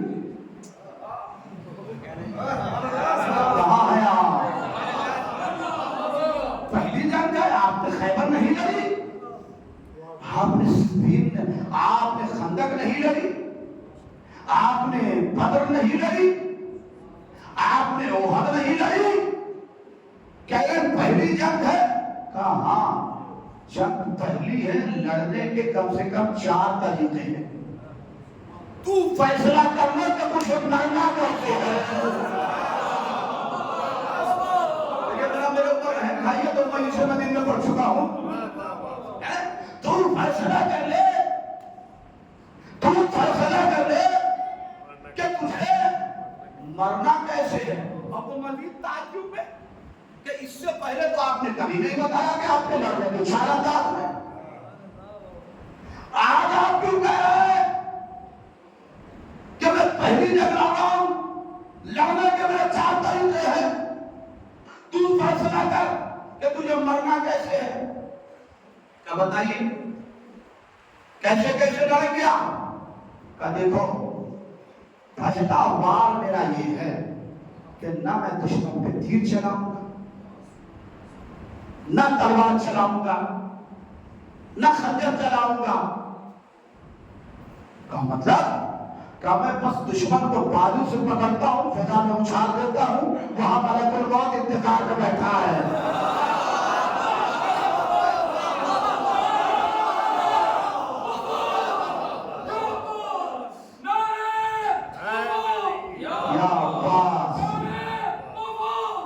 کہاں ہے آپ؟ پہلی جنگ ہے، آپ نے خیبر نہیں لڑی، آپ نے صفین نے، آپ نے خندق نہیں لڑی، آپ نے بدر نہیں لڑی، آپ نے احد نہیں لڑی، کیا یہ پہلی جنگ ہے؟ کہا ہاں جنگ پہلی ہے، لڑنے کے کم سے کم 4 طریقے ہیں، تو فیصلہ کرنے کے کچھ لڑنا کیسے ہے؟ میرے اوپر رحم کھائیے تو میں اسے میں دن میں پڑھ چکا ہوں، تو فیصلہ کر لے، تو فیصلہ کر لے کہ تجھے مرنا کیسے ہے۔ اب وہ مزید تعجب ہے کہ اس سے پہلے تو آپ نے کبھی نہیں بتایا کہ آپ نے لڑنے کے 4 انداز میں، آج آپ کیوں کہہ رہے ہیں کہ میں پہلی جنگ لڑ رہا ہوں، لڑنے کے میرے 4 طریقے ہیں، تو فیصلہ کر کہ تجھے مرنا کیسے ہے۔ کیا بتائیے کیسے کیسے لڑیں گے آپ؟ کہا دیکھو پہلا وار میرا یہ ہے کہ نہ میں دشمن پہ تیر چلاؤں گا، نہ تلوار چلاؤں گا، نہ خنجر چلاؤں گا۔ کا مطلب کہ میں بس دشمن کو بازو سے پکڑتا ہوں، فضا میں اچھال دیتا ہوں، وہاں ملک الموت انتظار میں بیٹھا ہے۔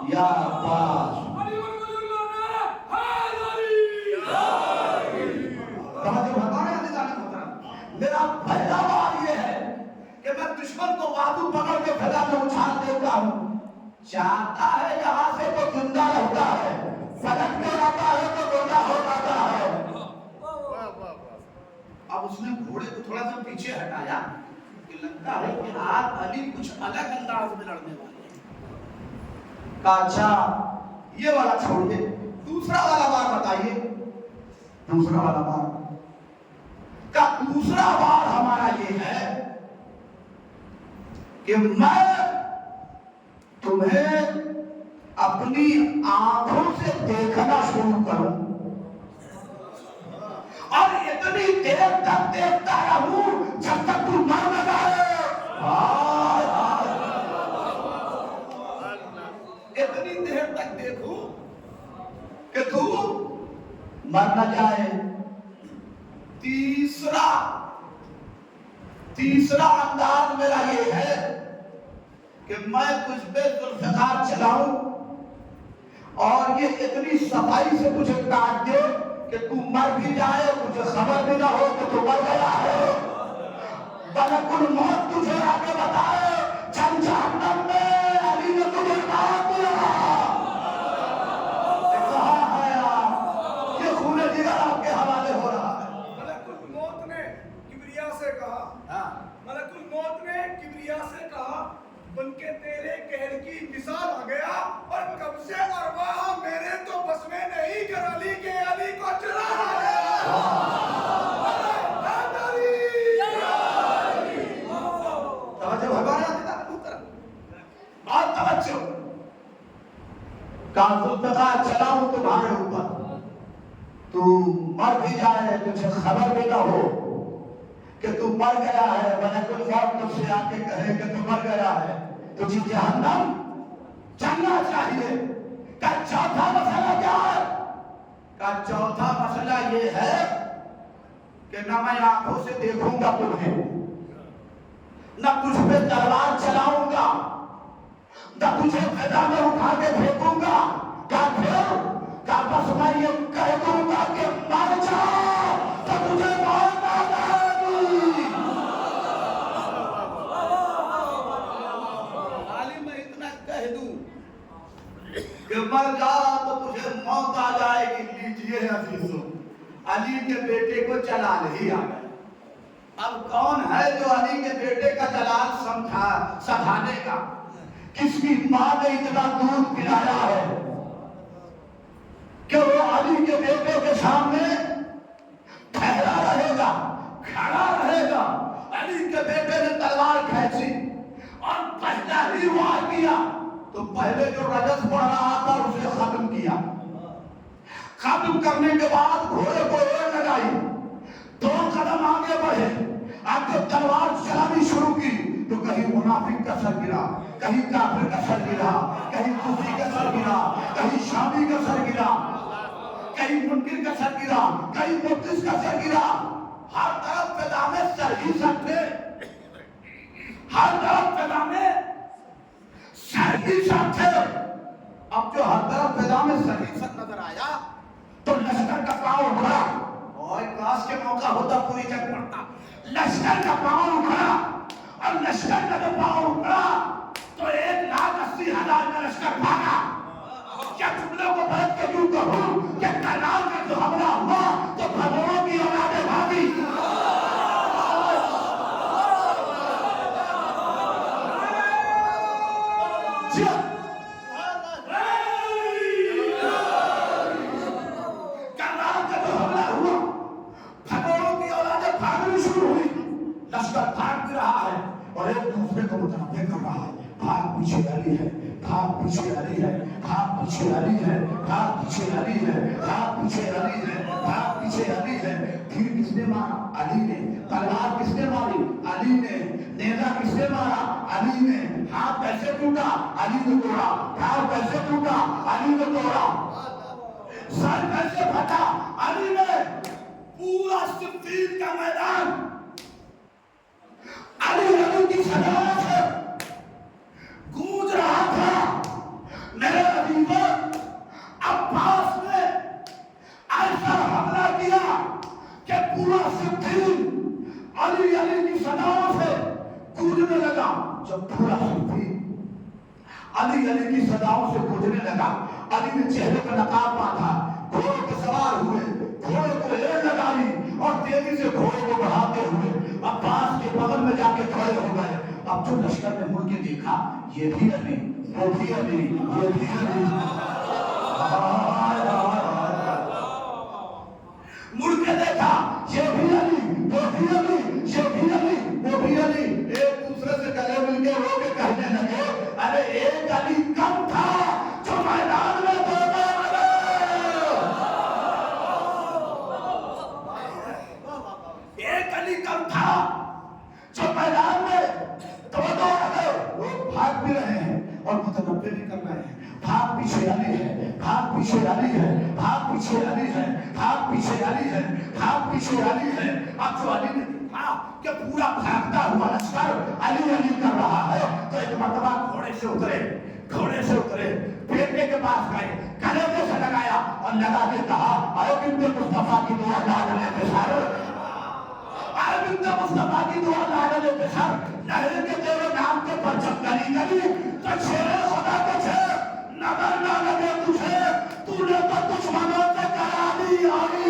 یا عباس میرا پہلا وار یہ ہے کہ میں دشمن کو بازو پکڑ کے فضا میں اچھال دیتا ہوں، چاہتا ہے یہاں سے تو زندہ رہتا ہے، پلٹ میں آتا ہے تو زندہ ہو جاتا ہے۔ اب اس نے گھوڑے کو تھوڑا سا پیچھے ہٹایا کہ لگتا ہے کہ آپ علی کچھ الگ انداز میں لڑنے والے ہیں۔ کہا اچھا یہ والا چھوڑیے، دوسرا والا بار بتائیے۔ دوسرا والا بار کا دوسرا بار ہمارا یہ ہے کہ میں تمہیں اپنی آنکھوں سے دیکھنا شروع کروں اور اتنی دیر تک دیکھتا رہوں جب تک تو مر نہ جائے۔ اتنی دیر تک دیکھوں کہ تو مر نہ جائے۔ تیسرا انداز میرا یہ ہے کہ میں تجھ پہ ذوالفقار چلاؤں اور یہ اتنی صفائی سے تجھے کاٹ دے کہ تو مر بھی جائے، تجھے خبر بھی نہ ہو کہ تو مر گیا ہے، ملک الموت تجھے آگے بتائے جنگ جہنم میں علی نے تجھے کہا دیا۔ کہاں ہے آپ؟ یہ خون جگر آپ کے حوالے ہو رہا ہے۔ ملک الموت نے کبریا سے کہا، ملک الموت نے کبریا سے کہا تو مر بھی جائے تجھے خبر بھی نہ ہو کہ تو مر گیا ہے، ملک الموت تجھ سے آ کے کہے کہ تو مر گیا ہے، تجھے جہنم جانا چاہیے۔ کا چوتھا مسئلہ کیا ہے؟ کا چوتھا مسئلہ یہ ہے کہ نہ میں آنکھوں سے دیکھوں گا تمہیں، نہ تجھ پہ تلوار چلاؤں گا، نہ تجھے فضا میں اٹھا کے پھینکوں گا، کہ بس میں یہ کہہ دوں گا کہ مر جا تو تجھے موت آ جائے گی۔ خالی میں اتنا کہہ دوں کہ مر جا تو تجھے موت آ جائے گی۔ لیجئے عزیزوں، علی کے بیٹے کو جلال ہی آ گیا۔ اب کون ہے جو علی کے بیٹے کا جلال سدھانے کا؟ کس کی ماں نے اتنا دودھ پلایا ہے کہ وہ علی کے بیٹے کے سامنے ٹھہرا رہے گا، کھڑا رہے گا؟ علی کے بیٹے نے تلوار کھینچی اور پہلا ہی وار کیا تو پہلے جو رجس پڑھ رہا تھا اسے ختم کیا۔ ختم کرنے کے بعد گھوڑے کو ایڑ لگائی، 2 قدم آگے بڑھے، اب جب تلوار چلانی شروع کی تو کہیں منافق کا سر گرا، کہیں کافر کا سر گرا، کہیں کوفی کا سر گرا، کہیں شامی کا سر گرا، کہیں منکر کا سر گرا، کہیں مقدس کا سر گرا۔ ہر طرف فضا میں سر ہی سر تھے، ہر طرف فضا میں سر ہی سر تھے۔ اب جو ہر طرف فضا میں سر ہی سر نظر آیا تو لشکر کا پاؤں اٹھا، اور کلاس کے موقع ہوتا پوری جنگ پڑتا، لشکر کا پاؤں اٹھا، اور لشکر کا جو پاؤں اٹھا تو 1,80,000 کا لشکر بھاگا۔ کیا جملے کو بیٹھ کے یوں کہوں کہ کرنال کا جو حملہ ہوا تو بھگوڑوں کی اولادیں بھاگی۔ کرنال کا جو حملہ ہوا بھگوڑوں کی اولادیں بھاگنی شروع ہوئی، لشکر بھاگ بھی رہا ہے اور ایک دوسرے کو متنبع کر رہا ہے، بھاگ پیچھے علی ہے، بھاگ پیچھے علی ہے، بھاگ پیچھے علی ہے، بھاگ پیچھے علی ہے، بھاگ پیچھے علی ہے، بھاگ پیچھے علی ہے۔ پھر کس نے مارا؟ علی نے۔ تلوار کس نے ماری؟ علی نے۔ نیزہ کس نے مارا؟ علی نے۔ ہاتھ کیسے ٹوٹا؟ علی نے توڑا۔ پاؤں کیسے ٹوٹا؟ علی نے توڑا۔ سر کیسے پھٹا؟ علی نے۔ پورا صفین کا میدان علی کی صداؤں سے گونج رہا تھا۔ میرے عزیزوں، عباس نے ایسا حملہ کیا کہ پورا صفین علی کی صداؤں سے گونجنے لگا۔ جب پورا صفین علی کی صداؤں سے گونجنے لگا، علی نے چہرے پر نقاب باندھا، گھوڑے پہ سوار ہوئے، گھوڑے کو ایڑ لگائی اور تیزی سے گھوڑے کو بڑھاتے ہوئے عباس کے بغل میں جا کے کھڑے ہو گئے۔ اب جو لشکر نے مڑ کے دیکھا، یہ بھی علی، وہ بھی علی، یہ بھی علی۔ مڑ کے دیکھا، یہ بھی علی، وہ بھی علی، یہ بھی علی، وہ بھی علی۔ ایک دوسرے سے گلے مل کے رو کے کہنے لگے، ارے ایک علی کم تھا جو میدان میں دوڑا رہے۔ ایک علی کم تھا جو میدان میں دوڑا رہے۔ لوگ بھاگ بھی رہے ہیں اور متنبع بھی کر رہے ہیں، بھاگ پیچھے علی ہے، بھاگ پیچھے علی ہے، بھاگ پیچھے علی ہے، بھاگ پیچھے علی ہے، بھاگ پیچھے علی ہے۔ اب جو علی نے دیکھا کہ پورا بھاگتا ہوا لشکر علی کر رہا ہے تو ایک مرتبہ گھوڑے سے اترے، بیٹے کے پاس گئے، گلے میں سے لگایا اور لگا کے کہا، اے بنت مصطفیٰ کی دعا لاڈلے پسر، اے بنت مصطفیٰ کی دعا لاڈلے پسر، نہیں کہ تیرے نام کے پر جب گلی تو شیر خدا تجھے نظر نہ لگے تجھے، تو نے تو دشمنوں سے کرا دی علی۔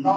9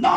9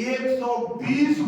120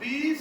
20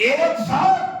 120।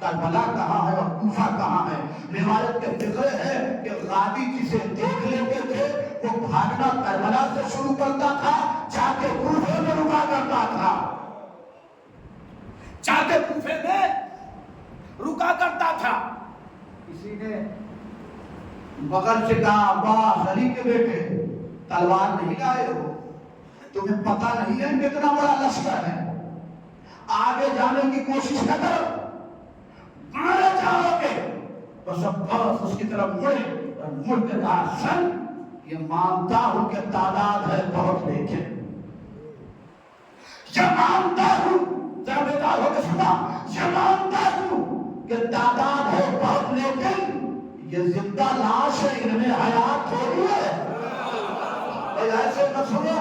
کربلا کہاں ہے اور کوفہ کہاں ہے؟ روایت کے فقرے ہے کہ غازی جسے دیکھ لیتے تھے وہ بھاگنا کربلا سے شروع کرتا تھا، جا کے کوفے میں رکا کرتا تھا، جا کے کوفے میں رکا کرتا تھا۔ کسی نے بغل سے کہا عباس علی کے بیٹے تلوار نہیں لائے ہو، تمہیں پتہ نہیں ہے کتنا بڑا لشکر ہے، آگے جانے کی کوشش نہ کرو، مارے جاؤ گے۔ بس عباس اس کی طرف مڑے اور مڑ کے کہا سن یہ مانتا ہوں کہ تعداد ہے بہت، لیکن یہ مانتا ہوں، ذرا بیدار ہو کے سنا، یہ مانتا ہوں کہ تعداد ہے بہت، لیکن یہ زندہ لاش ہے، ان میں حیات تھوڑی ہے۔ اور ایسے نہ سنو،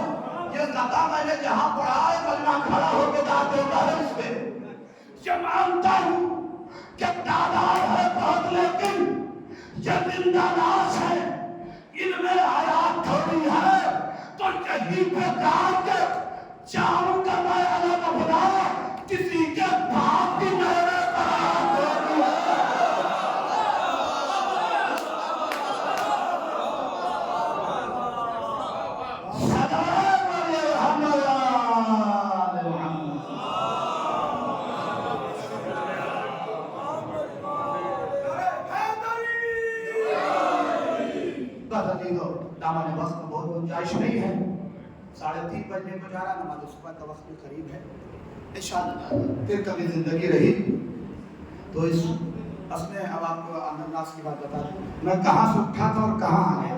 یہ لتا میں نے جہاں پڑھا ہے کلمہ کھڑا ہو کے داد دیتا ہے اس پہ، یہ مانتا ہوں کہ تعداد ہے بہت، لیکن یہ زندہ لاش ہے، ان میں حیات تھوڑی ہے۔ تو یہیں پہ کہا کہ جاؤں گا میں علم اپنا، کسی کے باپ کی میرے برات ہوگی ہے۔ دامن وقت میں بہت گنجائش نہیں ہے، 3:30 بجنے کو جا رہا، نماز صبح کا وقت بھی قریب ہے، انشاءاللہ پھر کبھی زندگی رہی تو اس میں اب آپ کو الناس کی بات بتا دوں، میں کہاں سے اٹھا تھا اور کہاں آ گیا۔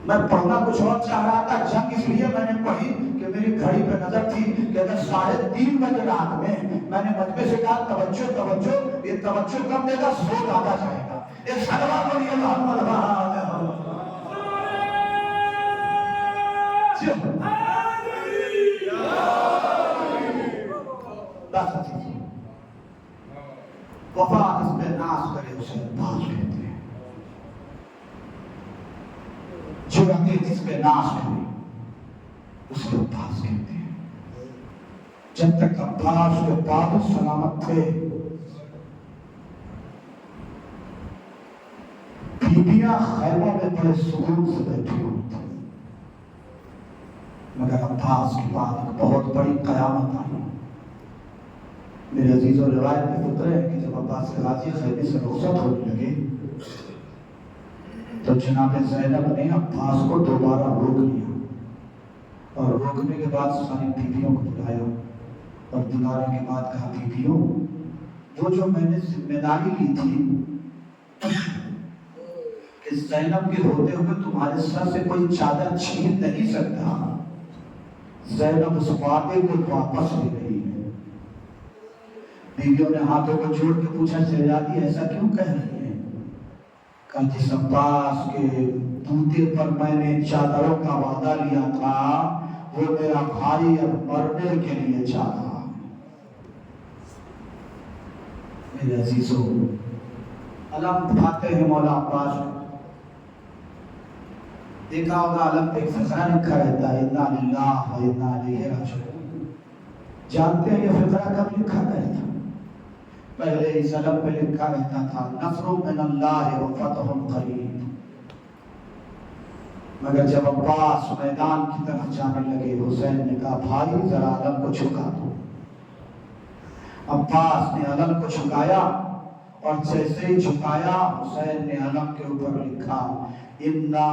میں پڑھنا کچھ اور چاہ رہا تھا، جنگ اس لیے میں نے پڑھی کہ میری گھڑی پہ نظر تھی کہ اگر 3:30 بجے رات میں نے مجمع سے کہا توجہ توجہ، یہ توجہ کم دے گا سو زیادہ جائے گا، ایک صلوات بولیے اللہم البہا وفات اس میں ناز کرے اسے باز کہتے ہیں، جو رنگیت اس پہ ناز کرے اس کو باز کہتے ہیں۔ جب تک عباس کے بعد سلامت تھے، بیبیاں خیموں میں بڑے سکون سے بیٹھی ہوئی تھی، مگر عباس کے بعد ایک بہت بڑی قیامت آئی۔ میرے عزیز و روایت میں فکر ہے کہ جب عباس غازی خیمے سے رخصت ہونے لگے تو جناب زینب نے عباس کو دوبارہ روک لیا، اور روکنے کے بعد ساری بیویوں کو بلایا، اور بلانے کے بعد کہا بیویوں وہ جو میں نے ذمہ داری لی تھی کہ زینب کے ہوتے ہوئے تمہارے سر سے کوئی چادر چھین نہیں سکتا، زینب اس وعدے کو واپس لے رہی ہے۔ بیویوں نے ہاتھوں کو جوڑ کے پوچھا شہزادی ایسا کیوں کہہ رہی ہے؟ کہ جس عباس کے بوتے پر میں نے چادروں کا وعدہ لیا تھا وہ میرا بھائی اب مرنے کے لیے چاہتا۔ میرے عزیزوں علم اٹھاتے ہیں مولا عباس، دیکھا ہوگا علم پہ ایک فقرہ لکھا رہتا ہے انا للہ و انا الیہ راجعون۔ جانتے ہیں یہ فقرہ کب لکھا گیا تھا؟ پہلے اس علم پہ لکھا رہتا تھا نصر من اللہ و فتح قریب، مگر جب عباس میدان کی طرف جانے لگے حسین نے کہا بھائی ذرا علم کو چھکا دو۔ عباس نے علم کو چھکایا، اور جیسے ہی چھکایا حسین نے علم کے اوپر لکھا انا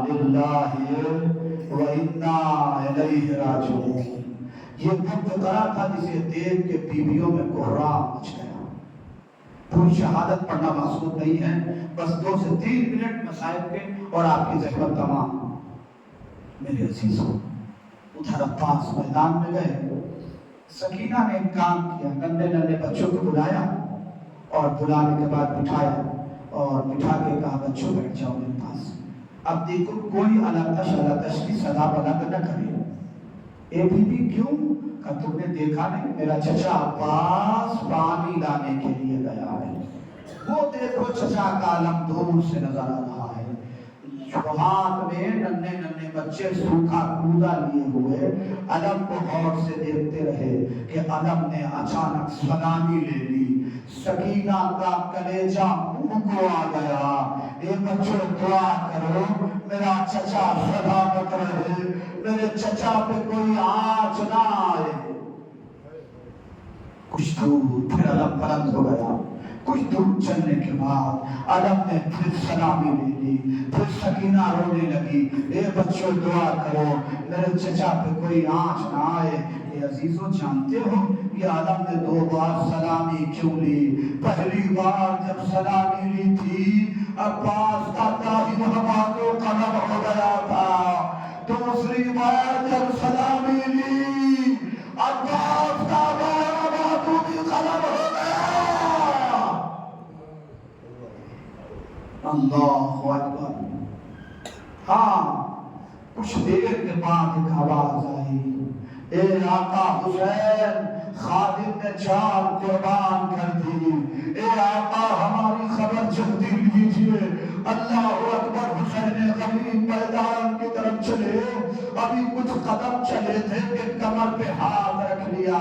للہ و انا الیہ راجعون۔ یہ وہ فقرہ تھا جسے دیکھ کے بیویوں میں کوہرام مچ گیا۔ پوری شہادت پڑھنا مقصود نہیں ہے، بس 2 سے 3 منٹ مسائل کے اور آپ کی زحمت تمام۔ میرے عزیزوں ادھر عباس میدان میں گئے، سکینہ نے ایک کام کیا، ننھے ننھے بچوں کو بلایا اور بلانے کے بعد بٹھایا اور بٹھا کے کہا بچوں بیٹھ جاؤ میرے پاس۔ اب دیکھو کوئی علاتش علاتش کی صدا بلند نہ کرے۔ اے بی بی کیوں؟ کہ تم نے دیکھا نہیں میرا چچا عباس پانی لانے کے لیے گیا ہے، وہ دیکھو چچا کا علم دور سے نظر آ رہا ہے، ہاتھ میں ننھے ننھے بچے سوکھا کوزہ لیے ہوئے علم کو غور سے دیکھتے رہے کہ علم نے اچانک سلامی لے لی. سکینہ کا کلیجہ منہ کو آ گیا. اے بچوں دعا کرو میرا چچا سلامت رہے, میرے چچا پہ کوئی آنچ نہ آئے. کچھ دور پھر علم بلند ہو گیا. کچھ دور چلنے کے بعد علم نے پھر سلامی لے لی. پھر سکینہ رونے لگی, اے بچوں دعا کرو میرے چچا پہ کوئی آنچ نہ آئے. اے عزیزو جانتے ہو یہ علم نے 2 بار سلامی کیوں لی؟ پہلی بار جب سلامی لی تھی عباس کا داہن ہوا کو قلم ہو گیا تھا. دوسری بار جب سلامی لی عباس کا ہوا کو بھی قلم ہو گیا. اللہ اکبر. ہاں کچھ دیر کے بعد ایک آواز آئی, اے آقا حسین خادم نے جان قربان کر دی. اے آقا ہماری خبر جلدی لیجئے. اللہ اکبر. حسین غریب میدان کی طرف چلے. ابھی کچھ قدم چلے تھے کہ کمر پہ ہاتھ رکھ لیا.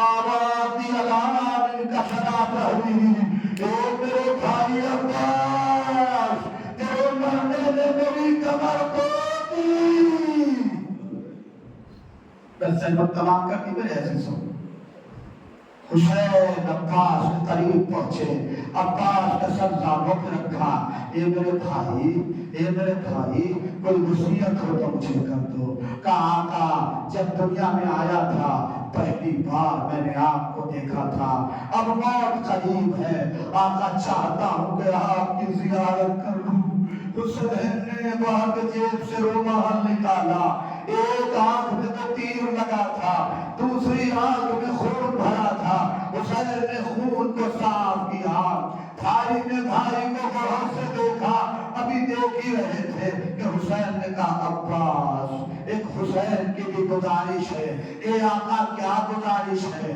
آواز دی اعلان کا صدا رہی, اے میرے بھائی عباس تیرے مرنے نے میری کمر کو دی. بس سنت تمام کرتی میرے عزیزوں. حسین عباس کے قریب پہنچے. عباس کا سر زانوں پہ رکھا. اے میرے بھائی کوئی وصیت ہو تو مجھے کر دو. کہا آقا جب دنیا میں آیا تھا پہلی بار میں نے آپ کو دیکھا تھا, اب موت قریب ہے, آقا چاہتا ہوں کہ آپ کی زیارت کر لوں. حسین نے باہر جیب سے رومال نکالا. ایک آنکھ میں تو تیر لگا تھا, دوسری آنکھ میں خون بھرا تھا. حسین نے خون کو صاف کیا. بھائی نے بھائی کو غور سے دیکھا. ابھی دیکھ ہی رہے تھے کہ حسین نے کہا عباس ایک حسین کی بھی گزارش ہے. اے آقا کیا گزارش ہے؟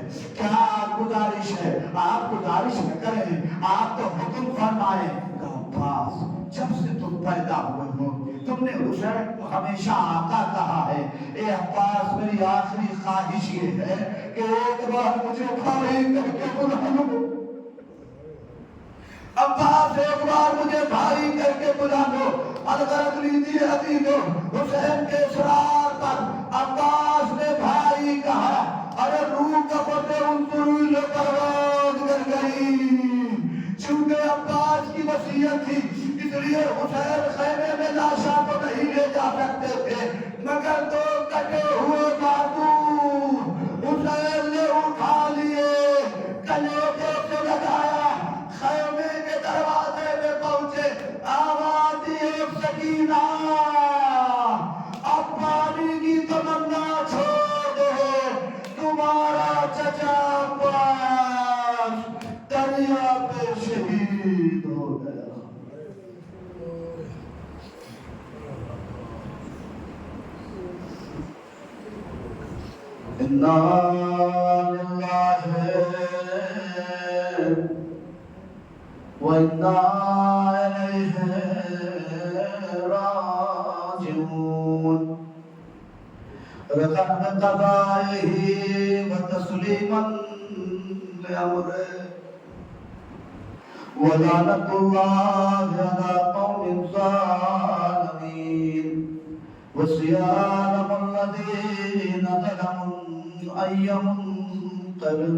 آپ گزارش نہ کریں, آپ تو حکم فرمائیں. کہا عباس جب سے تم پیدا ہوئے ہو تم نے حسین کو ہمیشہ آقا کہا ہے. اے عباس میری آخری خواہش یہ ہے کہ ایک بار مجھے بھائی کر کے بلا لو. عباس ایک بار مجھے بھائی کر کے بلا لو. الغرض لیجیے عزیزو, حسین کے اصرار پر عباس نے بھائی کہا. ارے روح کا فتح انظروا جو پرواز کر گئی. چونکہ عباس کی وصیت تھی اس لیے حسین خیمے میں لاشا کو نہیں لے جا سکتے تھے, مگر 2 کٹے ہوئے بازو حسین نے اٹھا لیے, کلیجے سے لگایا, خیمے کے دروازے میں پہنچے. آواز دیے سکینہ اب پانی کی تمنا چھوڑ دو, تمہارا چچا عباس دریا پہ شہید ہو گیا. اِنَّا لِلَّهِ وَإِنَّا إِلَيْهِ راجعون. رضا بقضائه وتسليما لأمره ولعنة الله على قوم الظالمين وسيعلم الذين ظلموا أي منقلب.